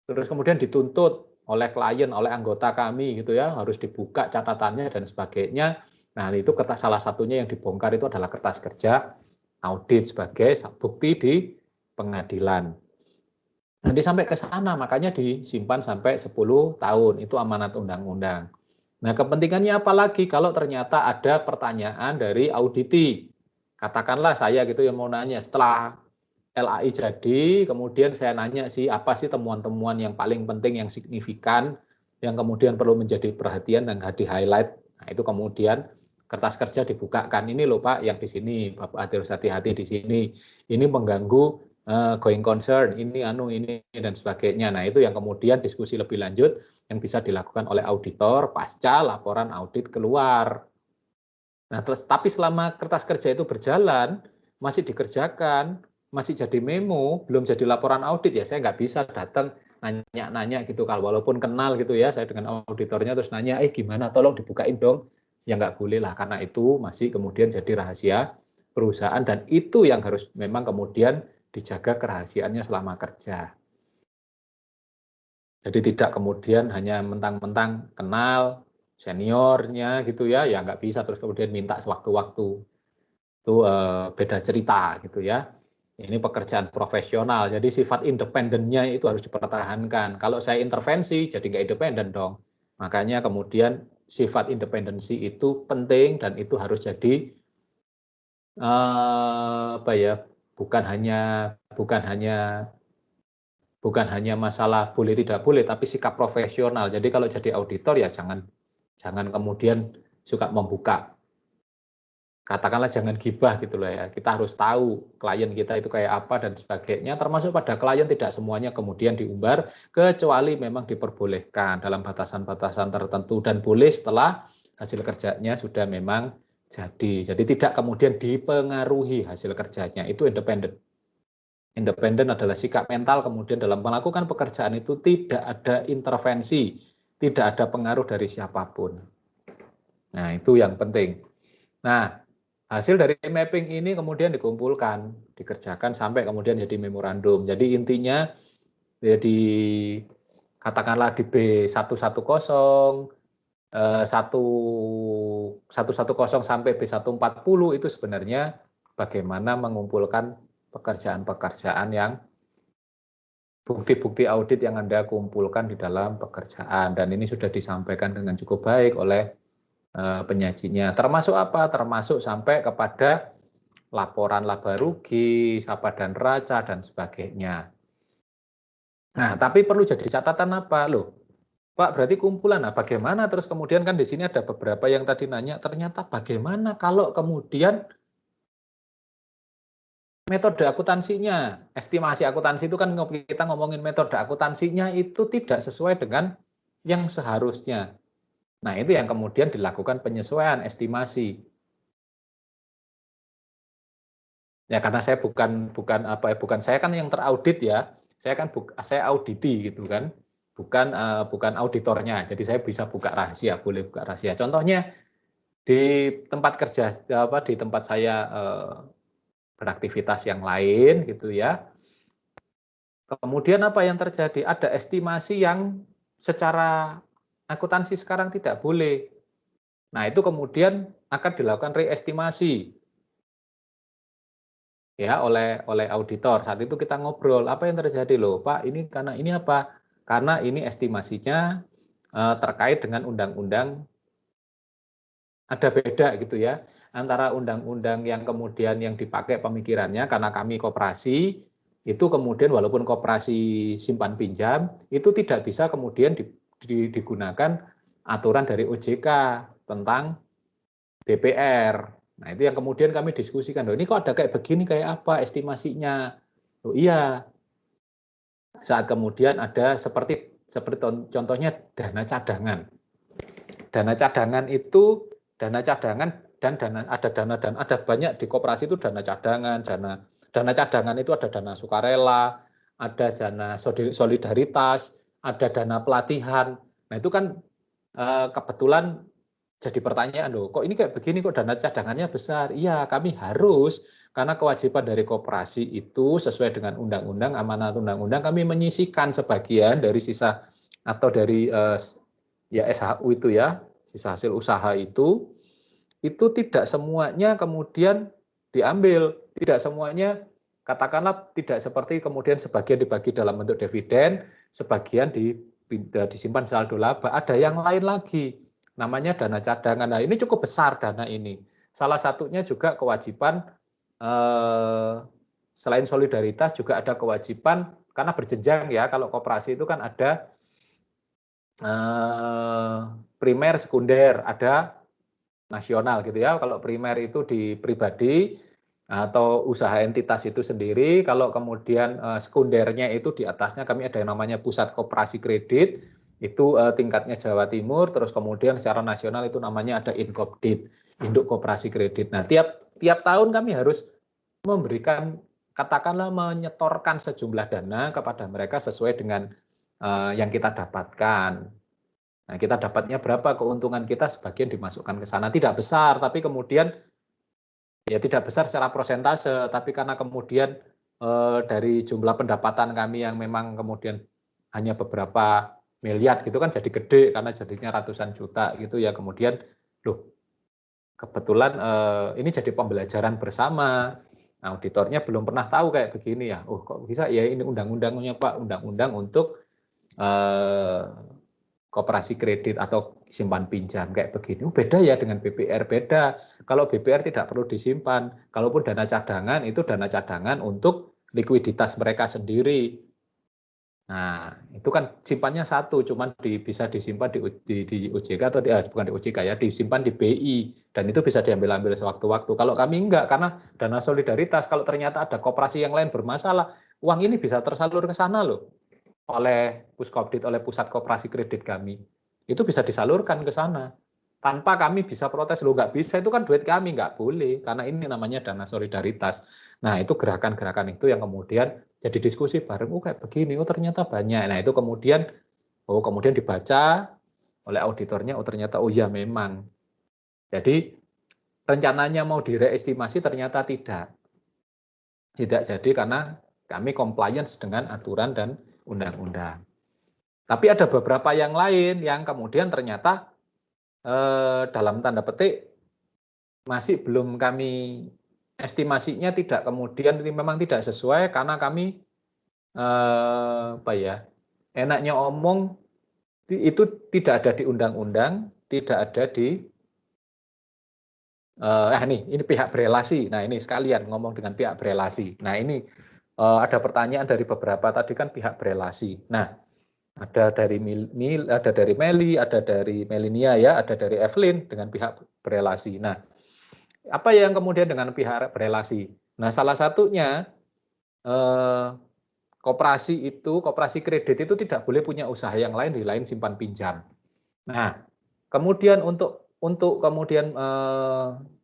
terus kemudian dituntut oleh klien, oleh anggota kami gitu ya, harus dibuka catatannya dan sebagainya. Nah, itu salah satunya yang dibongkar itu adalah kertas kerja audit sebagai bukti di pengadilan. Nanti sampai ke sana, makanya disimpan sampai 10 tahun, itu amanat undang-undang. Nah, kepentingannya apa lagi kalau ternyata ada pertanyaan dari auditi. Katakanlah saya gitu yang mau nanya, setelah LAI jadi, kemudian saya nanya apa sih temuan-temuan yang paling penting, yang signifikan, yang kemudian perlu menjadi perhatian dan di-highlight. Nah, itu kemudian kertas kerja dibukakan. Ini loh Pak, yang di sini, Bapak harus hati-hati di sini. Ini mengganggu going concern, ini dan sebagainya. Nah, itu yang kemudian diskusi lebih lanjut yang bisa dilakukan oleh auditor pasca laporan audit keluar. Nah, tapi selama kertas kerja itu berjalan, masih dikerjakan, masih jadi memo, belum jadi laporan audit, ya saya nggak bisa datang nanya-nanya gitu, kalau walaupun kenal gitu ya, saya dengan auditornya terus nanya, gimana, tolong dibukain dong. Ya nggak boleh lah, karena itu masih kemudian jadi rahasia perusahaan, dan itu yang harus memang kemudian dijaga kerahasiaannya selama kerja. Jadi tidak kemudian hanya mentang-mentang kenal seniornya gitu ya nggak bisa terus kemudian minta sewaktu-waktu. Itu beda cerita gitu ya. Ini pekerjaan profesional, jadi sifat independennya itu harus dipertahankan. Kalau saya intervensi, jadi nggak independen dong. Makanya kemudian sifat independensi itu penting, dan itu harus jadi bukan hanya masalah boleh tidak boleh, tapi sikap profesional. Jadi kalau jadi auditor ya jangan kemudian suka membuka. Katakanlah jangan gibah gitu loh ya. Kita harus tahu klien kita itu kayak apa dan sebagainya. Termasuk pada klien tidak semuanya kemudian diumbar, kecuali memang diperbolehkan dalam batasan-batasan tertentu, dan boleh setelah hasil kerjanya sudah memang jadi. Jadi tidak kemudian dipengaruhi hasil kerjanya, itu independen. Independen adalah sikap mental kemudian dalam melakukan pekerjaan itu tidak ada intervensi, tidak ada pengaruh dari siapapun. Nah, itu yang penting. Nah, hasil dari mapping ini kemudian dikumpulkan, dikerjakan sampai kemudian jadi memorandum. Jadi intinya jadi katakanlah di B110, 110 sampai B140 itu sebenarnya bagaimana mengumpulkan pekerjaan-pekerjaan yang bukti-bukti audit yang Anda kumpulkan di dalam pekerjaan, dan ini sudah disampaikan dengan cukup baik oleh penyajinya. Termasuk apa? Termasuk sampai kepada laporan laba rugi, sapa dan neraca, dan sebagainya. Nah, tapi perlu jadi catatan apa? Loh, Pak, berarti kumpulan. Nah, bagaimana? Terus kemudian kan di sini ada beberapa yang tadi nanya, ternyata bagaimana kalau kemudian metode akuntansinya, estimasi akuntansi itu kan kita ngomongin metode akuntansinya itu tidak sesuai dengan yang seharusnya. Nah, itu yang kemudian dilakukan penyesuaian estimasi. Ya, karena saya bukan saya kan yang teraudit ya. Saya auditi gitu kan. Bukan auditornya. Jadi saya bisa buka rahasia, boleh buka rahasia. Contohnya di tempat kerja di tempat saya beraktivitas yang lain gitu ya. Kemudian apa yang terjadi? Ada estimasi yang secara akuntansi sekarang tidak boleh. Nah, itu kemudian akan dilakukan reestimasi ya oleh auditor. Saat itu kita ngobrol, apa yang terjadi loh, Pak? Ini karena ini apa? Karena ini estimasinya terkait dengan undang-undang, ada beda gitu ya antara undang-undang yang kemudian yang dipakai pemikirannya, karena kami koperasi itu kemudian walaupun koperasi simpan pinjam itu tidak bisa kemudian digunakan aturan dari OJK tentang BPR. Nah, itu yang kemudian kami diskusikan. Loh, ini kok ada kayak begini, kayak apa estimasinya? Oh iya. Saat kemudian ada seperti contohnya dana cadangan. Dana cadangan itu dana cadangan dan ada banyak di koperasi itu dana cadangan, dana cadangan itu ada dana sukarela, ada dana solidaritas, ada dana pelatihan. Nah itu kan kebetulan jadi pertanyaan loh, kok ini kayak begini kok dana cadangannya besar? Iya, kami harus karena kewajiban dari koperasi itu sesuai dengan undang-undang, amanat undang-undang, kami menyisihkan sebagian dari sisa atau dari ya SHU itu ya, sisa hasil usaha itu tidak semuanya kemudian diambil, tidak semuanya katakanlah tidak seperti kemudian sebagian dibagi dalam bentuk dividen, sebagian disimpan saldo laba, ada yang lain lagi. Namanya dana cadangan. Nah, ini cukup besar dana ini. Salah satunya juga kewajiban selain solidaritas juga ada kewajiban karena berjenjang ya. Kalau koperasi itu kan ada primer, sekunder, ada nasional gitu ya. Kalau primer itu di pribadi atau usaha entitas itu sendiri. Kalau kemudian sekundernya itu di atasnya kami ada yang namanya pusat koperasi kredit. Itu tingkatnya Jawa Timur, terus kemudian secara nasional itu namanya ada Inkopdit, Induk Koperasi Kredit. Nah, tiap tahun kami harus memberikan, katakanlah menyetorkan sejumlah dana kepada mereka sesuai dengan yang kita dapatkan. Nah, kita dapatnya berapa, keuntungan kita sebagian dimasukkan ke sana. Tidak besar, tapi kemudian ya tidak besar secara prosentase, tapi karena kemudian dari jumlah pendapatan kami yang memang kemudian hanya beberapa miliar gitu kan jadi gede karena jadinya ratusan juta gitu ya, kemudian loh kebetulan ini jadi pembelajaran bersama. Nah, auditornya belum pernah tahu kayak begini ya, oh kok bisa ya, ini undang-undangnya Pak, undang-undang untuk koperasi kredit atau simpan pinjam kayak begini. Beda ya dengan BPR, beda. Kalau BPR tidak perlu disimpan, kalaupun dana cadangan itu dana cadangan untuk likuiditas mereka sendiri. Nah, itu kan simpannya satu, cuman bisa disimpan di OJK atau bukan di OJK ya, disimpan di BI, dan itu bisa diambil-ambil sewaktu-waktu. Kalau kami enggak, karena dana solidaritas, kalau ternyata ada koperasi yang lain bermasalah, uang ini bisa tersalur ke sana loh, oleh Puskopdit, oleh pusat koperasi kredit kami. Itu bisa disalurkan ke sana. Tanpa kami bisa protes, loh nggak bisa, itu kan duit kami, nggak boleh, karena ini namanya dana solidaritas. Nah, itu gerakan-gerakan itu yang kemudian jadi diskusi bareng, oh kayak begini, oh ternyata banyak. Nah, itu kemudian dibaca oleh auditornya, oh ternyata, oh ya memang. Jadi, rencananya mau direestimasi ternyata tidak. Tidak jadi karena kami compliance dengan aturan dan undang-undang. Tapi ada beberapa yang lain yang kemudian ternyata dalam tanda petik masih belum kami estimasinya, tidak kemudian memang tidak sesuai karena kami enaknya omong itu tidak ada di undang-undang, tidak ada di ini pihak berelasi. Nah, ini sekalian ngomong dengan pihak berelasi. Nah, ini ada pertanyaan dari beberapa tadi kan pihak berelasi. Nah, ada dari Meli, ada dari Melinia ya, ada dari Evelyn dengan pihak berelasi. Nah, apa yang kemudian dengan pihak berelasi? Nah, salah satunya koperasi kredit itu tidak boleh punya usaha yang lain di lain simpan pinjam. Nah, kemudian untuk kemudian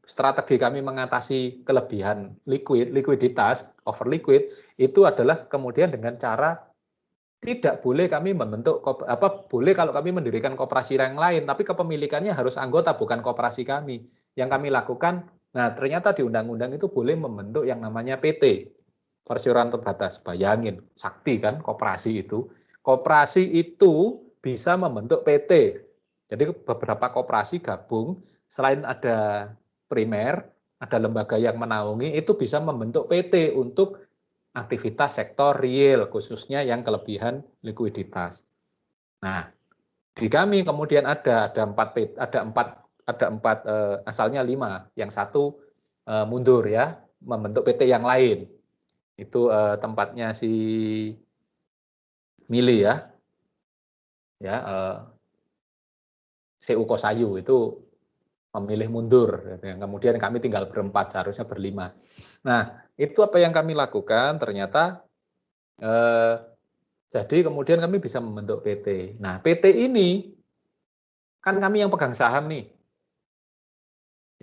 strategi kami mengatasi kelebihan likuiditas, over liquid, itu adalah kemudian dengan cara tidak boleh kami membentuk, boleh kalau kami mendirikan koperasi yang lain, tapi kepemilikannya harus anggota, bukan koperasi kami. Yang kami lakukan, nah ternyata di undang-undang itu boleh membentuk yang namanya PT, perseroan terbatas. Bayangin, sakti kan koperasi itu. Koperasi itu bisa membentuk PT. Jadi beberapa koperasi gabung, selain ada primer, ada lembaga yang menaungi, itu bisa membentuk PT untuk aktivitas sektor real, khususnya yang kelebihan likuiditas. Nah, di kami kemudian ada empat asalnya 5, yang satu mundur ya, membentuk PT yang lain. Itu tempatnya si Mili ya, CU Kosayu itu memilih mundur, kemudian kami tinggal berempat, seharusnya berlima. Nah, itu apa yang kami lakukan, ternyata jadi kemudian kami bisa membentuk PT. Nah, PT ini kan kami yang pegang saham nih.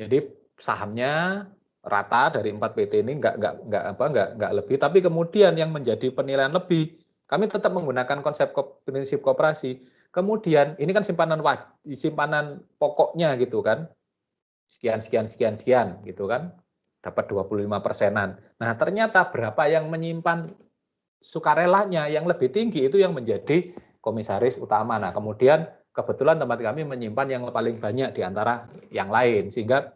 Jadi sahamnya rata dari 4 PT ini enggak lebih, tapi kemudian yang menjadi penilaian lebih Kami tetap menggunakan konsep prinsip koperasi. Kemudian ini kan simpanan pokoknya gitu kan. Sekian gitu kan. Dapat 25%-an. Nah, ternyata berapa yang menyimpan sukarelanya yang lebih tinggi itu yang menjadi komisaris utama. Nah, kemudian kebetulan tempat kami menyimpan yang paling banyak di antara yang lain sehingga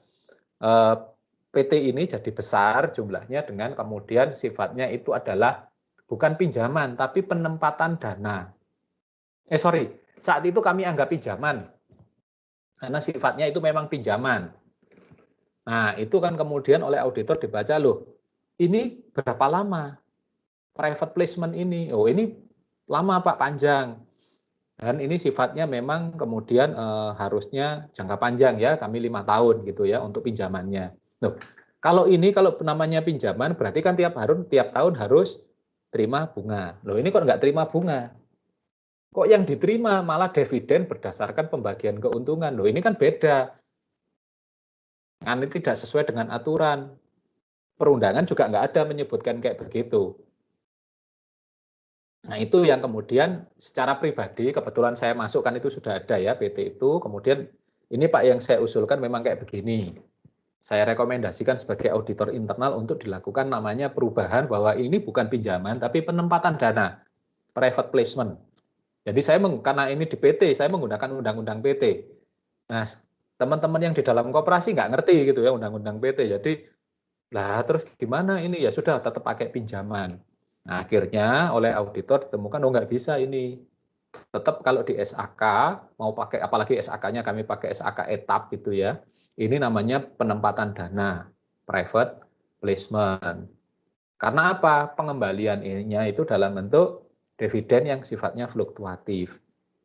PT ini jadi besar jumlahnya dengan kemudian sifatnya itu adalah bukan pinjaman, tapi penempatan dana. Saat itu kami anggap pinjaman, karena sifatnya itu memang pinjaman. Nah, itu kan kemudian oleh auditor dibaca, loh, ini berapa lama private placement ini? Oh, ini lama Pak, panjang. Dan ini sifatnya memang kemudian harusnya jangka panjang ya, kami 5 tahun gitu ya untuk pinjamannya. Loh, kalau namanya pinjaman berarti kan tiap tahun harus terima bunga. Loh, ini kok nggak terima bunga? Kok yang diterima malah dividen berdasarkan pembagian keuntungan? Loh, ini kan beda. Ini tidak sesuai dengan aturan. Perundangan juga nggak ada menyebutkan kayak begitu. Nah, itu yang kemudian secara pribadi, kebetulan saya masukkan itu sudah ada ya PT itu, kemudian ini Pak yang saya usulkan memang kayak begini. Saya rekomendasikan sebagai auditor internal untuk dilakukan namanya perubahan bahwa ini bukan pinjaman tapi penempatan dana, private placement. Jadi karena ini di PT, saya menggunakan undang-undang PT. Nah, teman-teman yang di dalam koperasi nggak ngerti gitu ya undang-undang PT. Jadi, lah terus gimana ini? Ya sudah tetap pakai pinjaman. Nah, akhirnya oleh auditor ditemukan, oh nggak bisa ini. Tetap kalau di SAK, mau pakai, apalagi SAK-nya kami pakai SAK etap gitu ya. Ini namanya penempatan dana, private placement. Karena apa? Pengembaliannya itu dalam bentuk dividen yang sifatnya fluktuatif.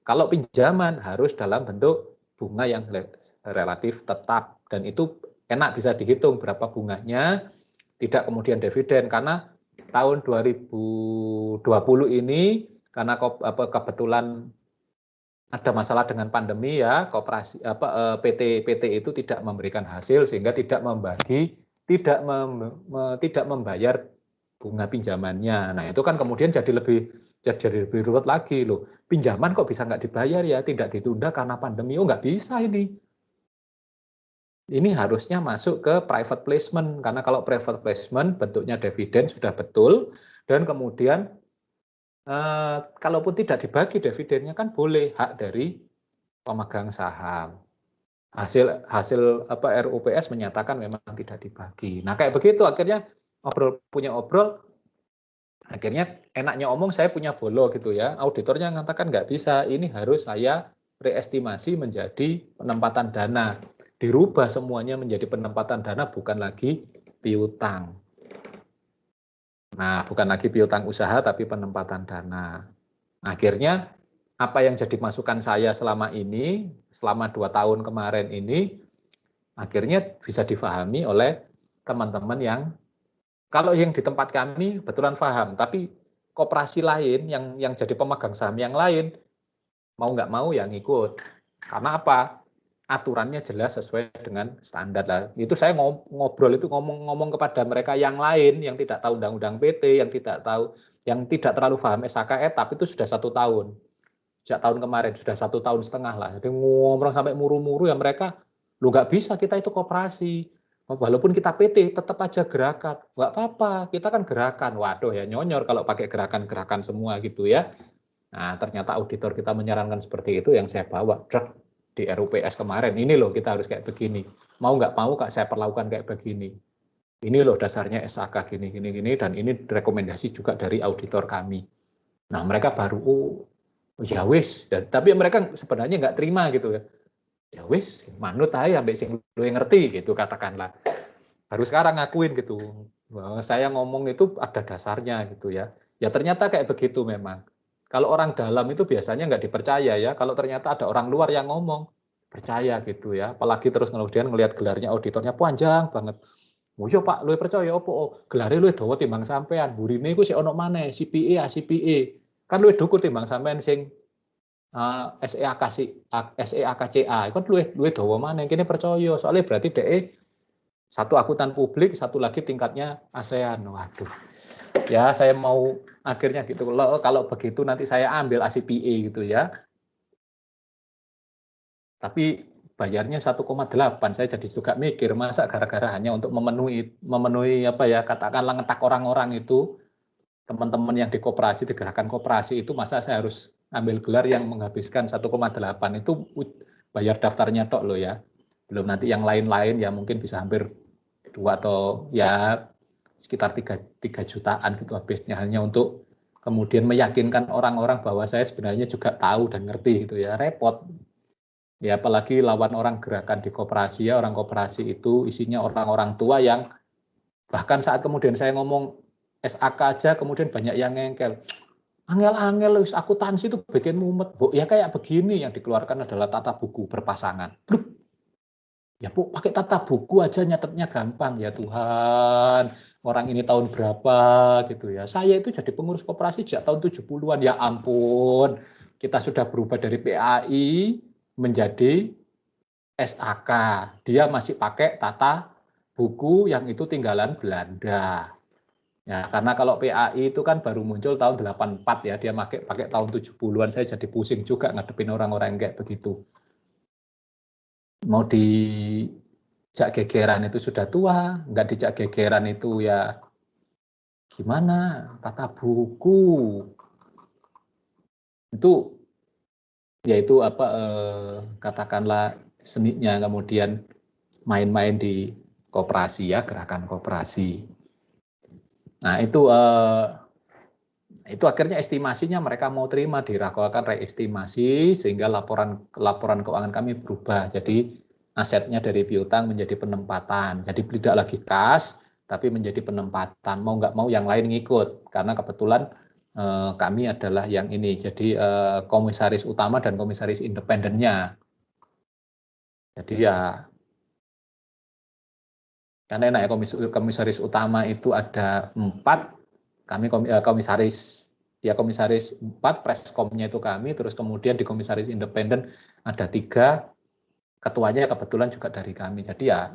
Kalau pinjaman harus dalam bentuk bunga yang relatif tetap. Dan itu enak bisa dihitung berapa bunganya, tidak kemudian dividen. Karena tahun 2020 ini karena kebetulan ada masalah dengan pandemi ya, koperasi PT itu tidak memberikan hasil sehingga tidak membayar bunga pinjamannya. Nah, itu kan kemudian jadi lebih ruwet lagi loh. Pinjaman kok bisa nggak dibayar ya, tidak ditunda karena pandemi. Oh, nggak bisa ini. Ini harusnya masuk ke private placement, karena kalau private placement bentuknya dividen sudah betul, dan kemudian kalaupun tidak dibagi dividennya kan boleh hak dari pemegang saham. Hasil RUPS menyatakan memang tidak dibagi. Nah, kayak begitu akhirnya punya obrol, akhirnya enaknya omong saya punya bolo gitu ya. Auditornya mengatakan nggak bisa, ini harus saya reestimasi menjadi penempatan dana. Dirubah semuanya menjadi penempatan dana, bukan lagi piutang. Nah, bukan lagi piutang usaha, tapi penempatan dana. Akhirnya, apa yang jadi masukan saya selama ini, selama 2 tahun kemarin ini, akhirnya bisa difahami oleh teman-teman yang, kalau yang di tempat kami, betulan paham, tapi koperasi lain, yang jadi pemegang saham yang lain, mau nggak mau yang ikut. Karena apa? Aturannya jelas sesuai dengan standar lah. Itu saya ngobrol itu ngomong kepada mereka yang lain yang tidak tahu undang-undang PT, yang tidak terlalu paham SAK tapi itu sudah 1 tahun. Sejak tahun kemarin sudah 1,5 tahun lah. Jadi ngomong sampai muru-muru ya mereka, lu nggak bisa, kita itu koperasi. Walaupun kita PT tetap aja gerakan. Nggak apa-apa, kita kan gerakan. Waduh ya nyonyor kalau pakai gerakan-gerakan semua gitu ya. Nah, ternyata auditor kita menyarankan seperti itu yang saya bawa di RUPS kemarin. Ini loh kita harus kayak begini. Mau nggak mau Kak saya perlakukan kayak begini. Ini loh dasarnya SAK gini dan ini rekomendasi juga dari auditor kami. Nah, mereka baru ya wis, tapi mereka sebenarnya nggak terima gitu ya. Ya wis, manut aja sampai sing lu ngerti gitu katakanlah. Baru sekarang ngakuin gitu. Bahwa saya ngomong itu ada dasarnya gitu ya. Ya ternyata kayak begitu memang. Kalau orang dalam itu biasanya nggak dipercaya ya. Kalau ternyata ada orang luar yang ngomong, percaya gitu ya. Apalagi terus kemudian ngelihat gelarnya auditornya panjang banget. Oh iya Pak, lu percaya apa? Oh, gelarnya lu dawa timbang sampean. Burine iku sik ono maneh, CPA, CPA. Kan lu dukur timbang sampean sing SEAKCA. Kan lu dawa maneh. Kene percaya. Soalnya berarti DE satu akuntan publik, satu lagi tingkatnya ASEAN. Waduh. Ya, saya mau akhirnya gitu. Kalau begitu nanti saya ambil ACPA gitu ya. Tapi bayarnya 1,8. Saya jadi juga mikir, masa gara-gara hanya untuk memenuhi apa ya, katakanlah ngetak orang-orang itu, teman-teman yang di koperasi, di gerakan koperasi itu, masa saya harus ambil gelar yang menghabiskan 1,8 itu bayar daftarnya tok loh ya. Belum nanti yang lain-lain ya mungkin bisa hampir 2 atau ya sekitar 3 jutaan gitu habisnya hanya untuk kemudian meyakinkan orang-orang bahwa saya sebenarnya juga tahu dan ngerti gitu ya, repot. Ya apalagi lawan orang gerakan di koperasi ya, orang koperasi itu isinya orang-orang tua yang bahkan saat kemudian saya ngomong SAK aja kemudian banyak yang ngengkel. Angel-angel akuntansi itu bikin mumet. Ya kayak begini yang dikeluarkan adalah tata buku berpasangan. Ya Bu, pakai tata buku aja nyatetnya gampang ya Tuhan. Orang ini tahun berapa gitu ya. Saya itu jadi pengurus koperasi sejak tahun 70-an. Ya ampun. Kita sudah berubah dari PAI menjadi SAK. Dia masih pakai tata buku yang itu tinggalan Belanda. Ya, karena kalau PAI itu kan baru muncul tahun 84 ya, dia pakai tahun 70-an. Saya jadi pusing juga ngadepin orang-orang yang kayak begitu. Mau dijak gegeran itu sudah tua, nggak dijak gegeran itu ya gimana? Tata buku itu yaitu apa katakanlah seninya kemudian main-main di koperasi ya, gerakan koperasi. Nah itu akhirnya estimasinya mereka mau terima, dirakolkan reestimasi sehingga laporan keuangan kami berubah. Jadi asetnya dari piutang menjadi penempatan. Jadi tidak lagi kas, tapi menjadi penempatan. Mau nggak mau yang lain ngikut karena kebetulan kami adalah yang ini, jadi komisaris utama dan komisaris independennya. Jadi ya, karena enak ya, komisaris utama itu ada 4, kami komisaris 4, preskomnya itu kami, terus kemudian di komisaris independen ada 3, ketuanya kebetulan juga dari kami. Jadi ya,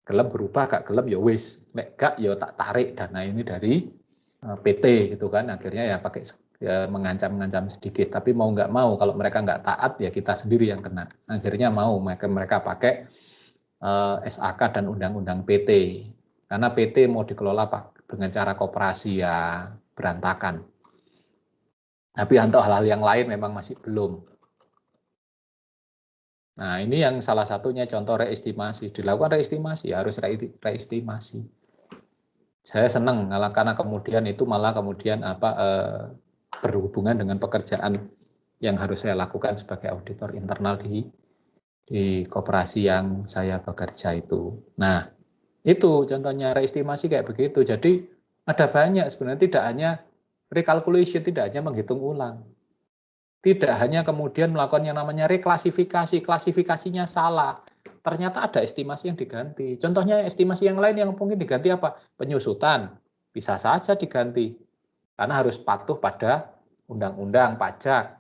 gelem berubah, gak gelem ya wis, nek gak ya tak tarik dana ini dari PT gitu kan, akhirnya ya pakai ya, mengancam sedikit, tapi mau nggak mau kalau mereka nggak taat ya kita sendiri yang kena. Akhirnya mau mereka pakai SAK dan undang-undang PT, karena PT mau dikelola dengan cara koperasi ya berantakan. Tapi untuk hal-hal yang lain memang masih belum. Nah ini yang salah satunya contoh reestimasi, dilakukan reestimasi ya harus reestimasi. Saya senang karena kemudian itu malah kemudian berhubungan dengan pekerjaan yang harus saya lakukan sebagai auditor internal di koperasi yang saya bekerja itu. Nah, itu contohnya reestimasi kayak begitu. Jadi ada banyak sebenarnya, tidak hanya recalculation, tidak hanya menghitung ulang. Tidak hanya kemudian melakukan yang namanya reklasifikasi, klasifikasinya salah. Ternyata ada estimasi yang diganti. Contohnya estimasi yang lain yang mungkin diganti apa? Penyusutan. Bisa saja diganti. Karena harus patuh pada undang-undang pajak.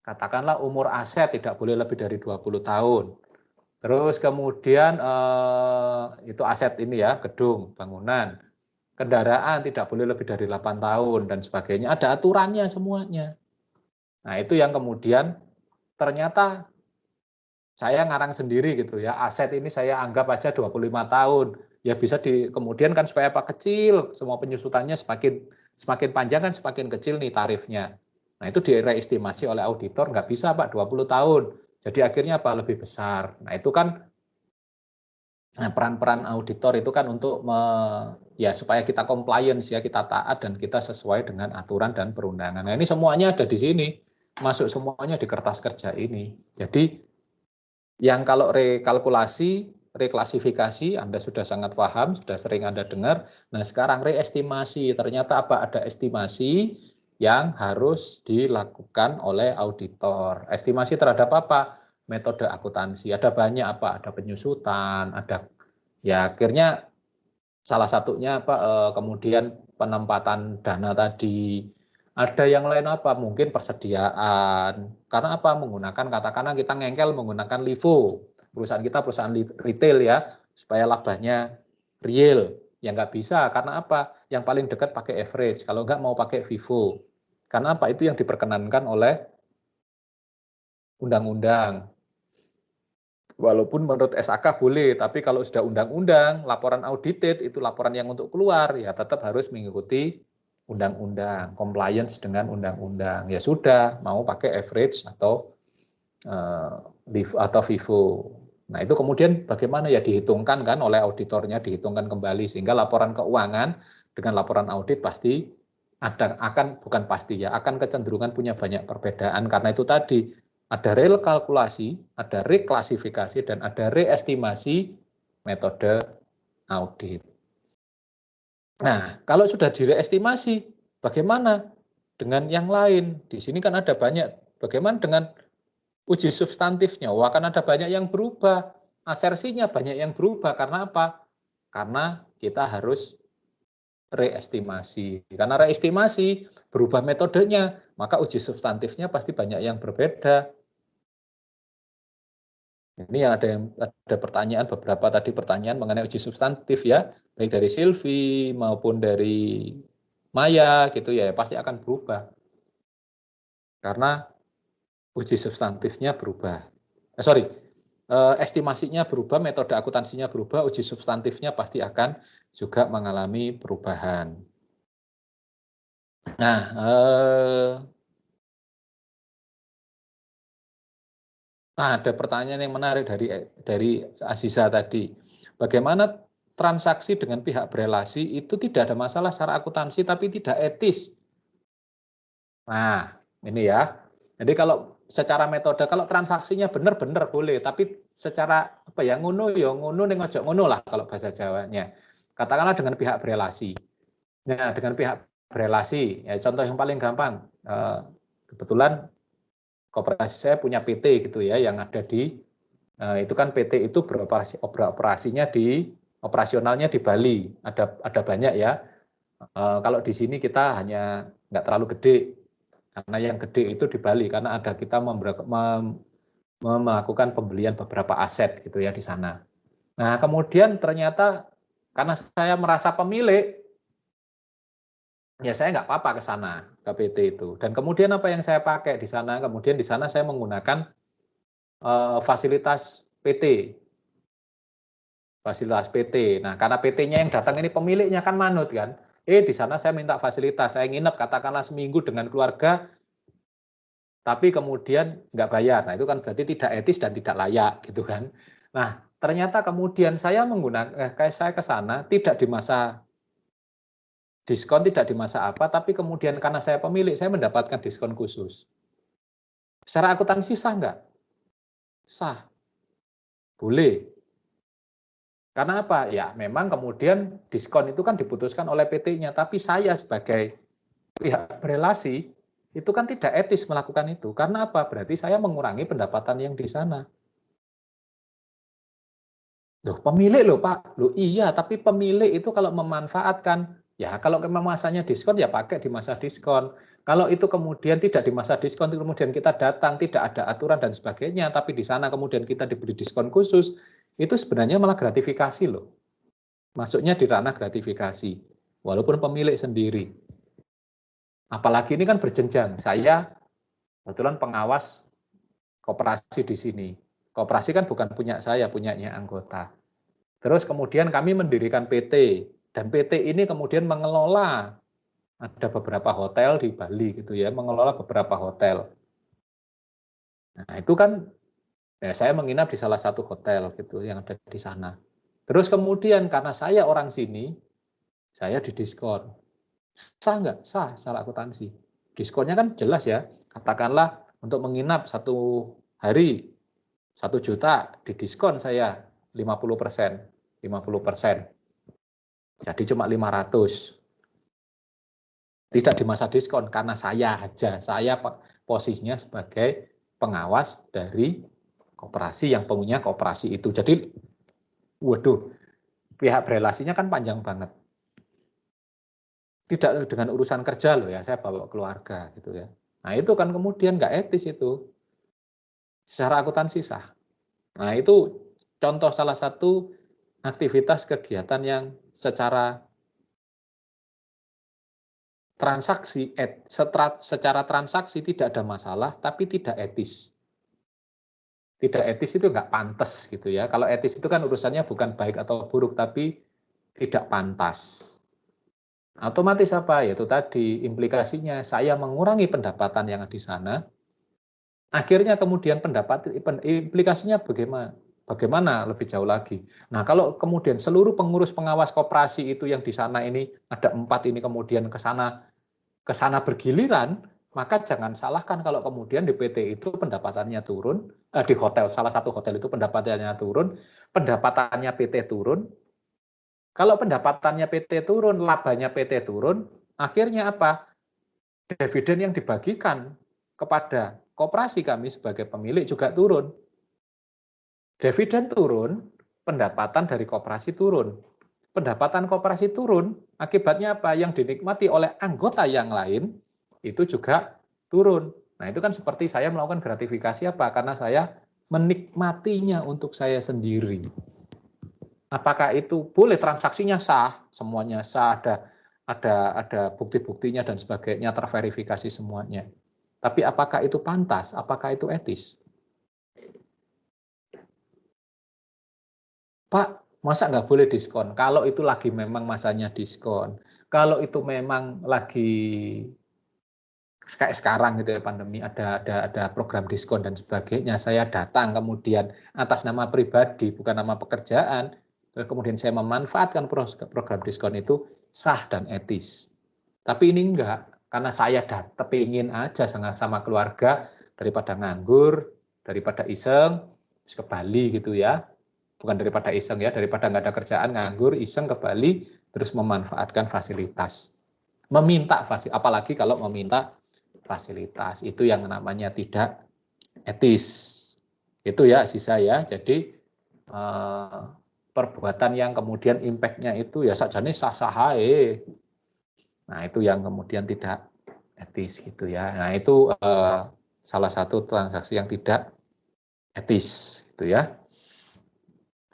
Katakanlah umur aset tidak boleh lebih dari 20 tahun. Terus kemudian itu aset ini ya, gedung, bangunan. Kendaraan tidak boleh lebih dari 8 tahun dan sebagainya. Ada aturannya semuanya. Nah itu yang kemudian ternyata saya ngarang sendiri gitu ya, aset ini saya anggap aja 25 tahun. Ya bisa kemudian kan supaya apa kecil, semua penyusutannya semakin panjang kan semakin kecil nih tarifnya. Nah itu direestimasi oleh auditor, nggak bisa Pak 20 tahun. Jadi akhirnya apa lebih besar. Nah itu kan peran-peran auditor itu kan untuk ya supaya kita compliance ya, kita taat dan kita sesuai dengan aturan dan perundangan. Nah ini semuanya ada di sini, masuk semuanya di kertas kerja ini. Jadi yang kalau rekalkulasi, reklasifikasi, Anda sudah sangat paham, sudah sering Anda dengar. Nah sekarang reestimasi, ternyata apa? Ada estimasi yang harus dilakukan oleh auditor. Estimasi terhadap apa? Metode akuntansi. Ada banyak apa? Ada penyusutan, ada ya akhirnya salah satunya apa? Kemudian penempatan dana tadi. Ada yang lain apa? Mungkin persediaan. Karena apa? Menggunakan katakanlah kita ngengkel menggunakan LIFO. Perusahaan kita perusahaan retail ya, supaya labanya real. Ya nggak bisa, karena apa? Yang paling dekat pakai average, kalau nggak mau pakai FIFO. Karena apa? Itu yang diperkenankan oleh undang-undang. Walaupun menurut SAK boleh, tapi kalau sudah undang-undang, laporan audited itu laporan yang untuk keluar, ya tetap harus mengikuti undang-undang, compliance dengan undang-undang. Ya sudah, mau pakai average atau FIFO. Nah itu kemudian bagaimana ya dihitungkan kan oleh auditornya, dihitungkan kembali sehingga laporan keuangan dengan laporan audit pasti bukan pasti ya, akan kecenderungan punya banyak perbedaan karena itu tadi ada rekalkulasi, ada reklasifikasi dan ada reestimasi metode audit. Nah, kalau sudah direestimasi, bagaimana dengan yang lain? Di sini kan ada banyak. Bagaimana dengan uji substantifnya? Wah, akan ada banyak yang berubah. Asersinya banyak yang berubah. Karena apa? Karena kita harus reestimasi. Karena reestimasi berubah metodenya, maka uji substantifnya pasti banyak yang berbeda. Ini ada pertanyaan, beberapa tadi pertanyaan mengenai uji substantif ya, baik dari Silvi maupun dari Maya gitu ya, pasti akan berubah. Karena uji substantifnya berubah. Estimasinya berubah, metode akuntansinya berubah, uji substantifnya pasti akan juga mengalami perubahan. Nah, ada pertanyaan yang menarik dari Aziza tadi. Bagaimana transaksi dengan pihak berelasi itu tidak ada masalah secara akuntansi tapi tidak etis. Nah, ini ya. Jadi kalau secara metode, kalau transaksinya benar-benar boleh, tapi secara apa ya ngono ya ngono ning ojo ngono lah kalau bahasa Jawanya. Katakanlah dengan pihak berelasi. Nah, dengan pihak berelasi, ya contoh yang paling gampang. Kebetulan koperasi saya punya PT gitu ya, yang ada di itu kan PT itu operasionalnya di Bali. Ada banyak ya. Kalau di sini kita hanya nggak terlalu gede. Karena yang gede itu di Bali karena ada kita melakukan pembelian beberapa aset gitu ya di sana. Nah, kemudian ternyata karena saya merasa pemilik, ya saya nggak apa-apa ke sana ke PT itu. Dan kemudian apa yang saya pakai di sana? Kemudian di sana saya menggunakan fasilitas PT. Fasilitas PT. Nah, karena PT-nya yang datang ini pemiliknya kan manut kan. Di sana saya minta fasilitas, saya nginep katakanlah seminggu dengan keluarga, tapi kemudian nggak bayar. Nah, itu kan berarti tidak etis dan tidak layak gitu kan. Nah, ternyata kemudian saya saya ke sana tidak di masa diskon, tidak di masa apa, tapi kemudian karena saya pemilik, saya mendapatkan diskon khusus. Secara akuntansi sah nggak? Sah. Boleh. Karena apa? Ya memang kemudian diskon itu kan diputuskan oleh PT-nya, tapi saya sebagai pihak berelasi itu kan tidak etis melakukan itu. Karena apa? Berarti saya mengurangi pendapatan yang di sana. Loh, pemilik loh Pak. Loh iya, tapi pemilik itu kalau memanfaatkan, ya kalau masanya diskon ya pakai di masa diskon. Kalau itu kemudian tidak di masa diskon, kemudian kita datang, tidak ada aturan dan sebagainya, tapi di sana kemudian kita diberi diskon khusus, itu sebenarnya malah gratifikasi loh. Masuknya di ranah gratifikasi, walaupun pemilik sendiri. Apalagi ini kan berjenjang. Saya kebetulan pengawas koperasi di sini. Koperasi kan bukan punya saya, punyanya anggota. Terus kemudian kami mendirikan PT, dan PT ini kemudian mengelola, ada beberapa hotel di Bali gitu ya, mengelola beberapa hotel. Nah itu kan, ya saya menginap di salah satu hotel gitu yang ada di sana. Terus kemudian karena saya orang sini, saya didiskon. Sah nggak? Sah secara akuntansi. Diskonnya kan jelas ya, katakanlah untuk menginap 1 hari 1 juta didiskon saya 50%. Jadi cuma 500. Tidak di masa diskon karena saya posisinya sebagai pengawas dari koperasi yang punya koperasi itu. Jadi waduh, pihak berelasinya kan panjang banget. Tidak dengan urusan kerja loh ya, saya bawa keluarga gitu ya. Nah itu kan kemudian nggak etis itu. Secara akuntansi sah. Nah itu contoh salah satu aktivitas kegiatan yang secara transaksi, secara transaksi tidak ada masalah, tapi tidak etis. Tidak etis itu nggak pantas gitu ya. Kalau etis itu kan urusannya bukan baik atau buruk, tapi tidak pantas. Otomatis apa? Yaitu tadi implikasinya saya mengurangi pendapatan yang di sana. Akhirnya kemudian implikasinya bagaimana? Bagaimana lebih jauh lagi? Nah, kalau kemudian seluruh pengurus pengawas koperasi itu yang di sana ini ada 4 ini kemudian ke sana bergiliran, maka jangan salahkan kalau kemudian di PT itu pendapatannya turun, di hotel, salah satu hotel itu pendapatannya turun, pendapatannya PT turun. Kalau pendapatannya PT turun, labanya PT turun, akhirnya apa? Dividen yang dibagikan kepada koperasi kami sebagai pemilik juga turun. Dividen turun, pendapatan dari koperasi turun. Pendapatan koperasi turun, akibatnya apa? Yang dinikmati oleh anggota yang lain itu juga turun. Nah, itu kan seperti saya melakukan gratifikasi apa? Karena saya menikmatinya untuk saya sendiri. Apakah itu boleh? Transaksinya sah, semuanya sah, ada bukti-buktinya dan sebagainya, terverifikasi semuanya. Tapi apakah itu pantas? Apakah itu etis? Pak, masa nggak boleh diskon? Kalau itu lagi memang masanya diskon. Kalau itu memang lagi kayak sekarang gitu ya, pandemi, ada program diskon dan sebagainya, saya datang kemudian atas nama pribadi, bukan nama pekerjaan, terus kemudian saya memanfaatkan program diskon itu sah dan etis. Tapi ini enggak, karena saya kepingin aja sama keluarga, daripada nganggur, daripada iseng, ke Bali gitu ya. Bukan daripada iseng ya, daripada nggak ada kerjaan, nganggur, iseng ke Bali, terus memanfaatkan fasilitas. Meminta fasilitas, apalagi kalau meminta fasilitas, itu yang namanya tidak etis. Itu ya sisa ya, jadi perbuatan yang kemudian impact-nya itu ya sakjane sah-sah ae. Nah, itu yang kemudian tidak etis gitu ya. Nah, itu salah satu transaksi yang tidak etis gitu ya.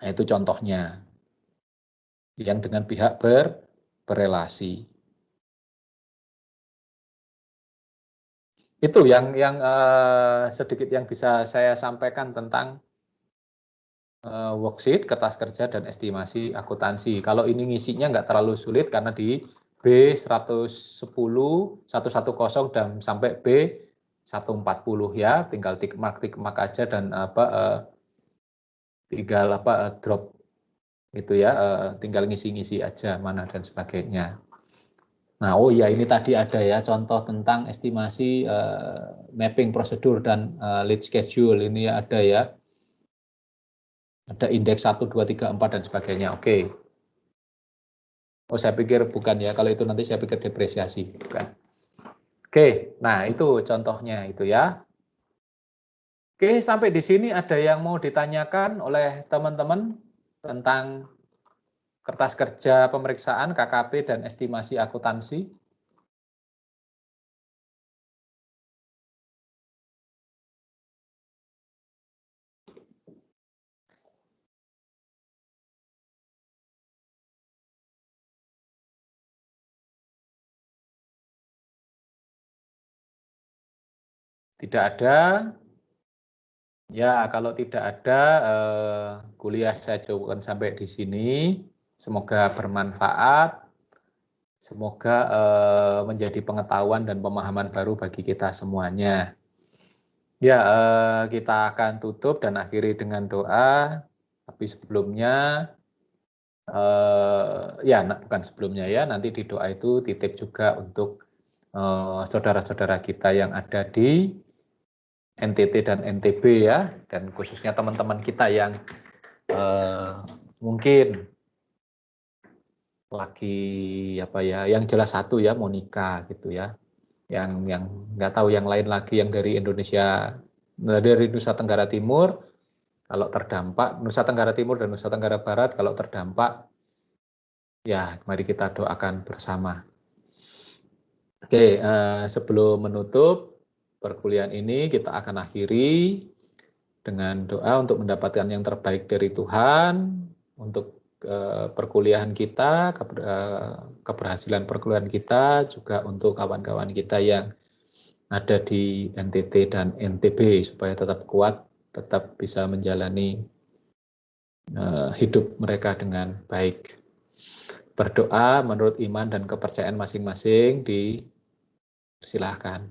Nah, itu contohnya yang dengan pihak berrelasi. Itu yang sedikit yang bisa saya sampaikan tentang worksheet, kertas kerja, dan estimasi akuntansi. Kalau ini ngisinya nggak terlalu sulit karena di B110, 110 dan sampai B140 ya, tinggal tick mark aja dan tinggal drop itu ya, tinggal ngisi-ngisi aja mana dan sebagainya. Nah, oh ya, ini tadi ada ya contoh tentang estimasi mapping prosedur dan lead schedule, ini ada ya. Ada indeks 1, 2, 3, 4 dan sebagainya. Oke. Oh, saya pikir bukan ya, kalau itu nanti saya pikir depresiasi, bukan. Oke, nah itu contohnya itu ya. Oke, sampai di sini ada yang mau ditanyakan oleh teman-teman tentang kertas kerja pemeriksaan, KKP, dan estimasi akuntansi? Tidak ada? Ya, kalau tidak ada, kuliah saya cukupkan sampai di sini. Semoga bermanfaat. Semoga menjadi pengetahuan dan pemahaman baru bagi kita semuanya. Ya, kita akan tutup dan akhiri dengan doa. Tapi sebelumnya, ya bukan sebelumnya ya, nanti di doa itu titip juga untuk saudara-saudara kita yang ada di NTT dan NTB ya, dan khususnya teman-teman kita yang mungkin lagi apa ya, yang jelas satu ya mau nikah gitu ya, yang nggak tahu yang lain lagi yang dari Indonesia, dari Nusa Tenggara Timur, kalau terdampak, Nusa Tenggara Timur dan Nusa Tenggara Barat kalau terdampak, ya mari kita doakan bersama. Oke, sebelum menutup perkuliahan ini kita akan akhiri dengan doa untuk mendapatkan yang terbaik dari Tuhan, untuk perkuliahan kita, keberhasilan perkuliahan kita, juga untuk kawan-kawan kita yang ada di NTT dan NTB supaya tetap kuat, tetap bisa menjalani hidup mereka dengan baik. Berdoa menurut iman dan kepercayaan masing-masing, disilahkan.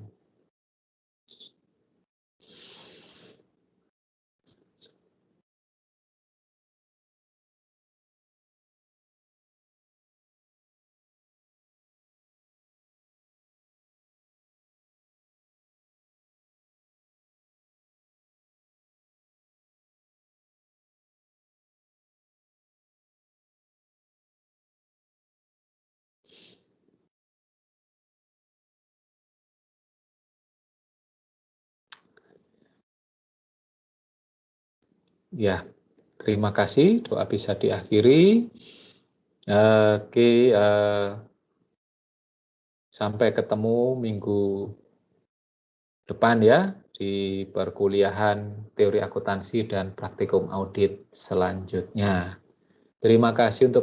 Ya, terima kasih. Doa bisa diakhiri. Oke, sampai ketemu minggu depan ya di perkuliahan teori akuntansi dan praktikum audit selanjutnya. Terima kasih untuk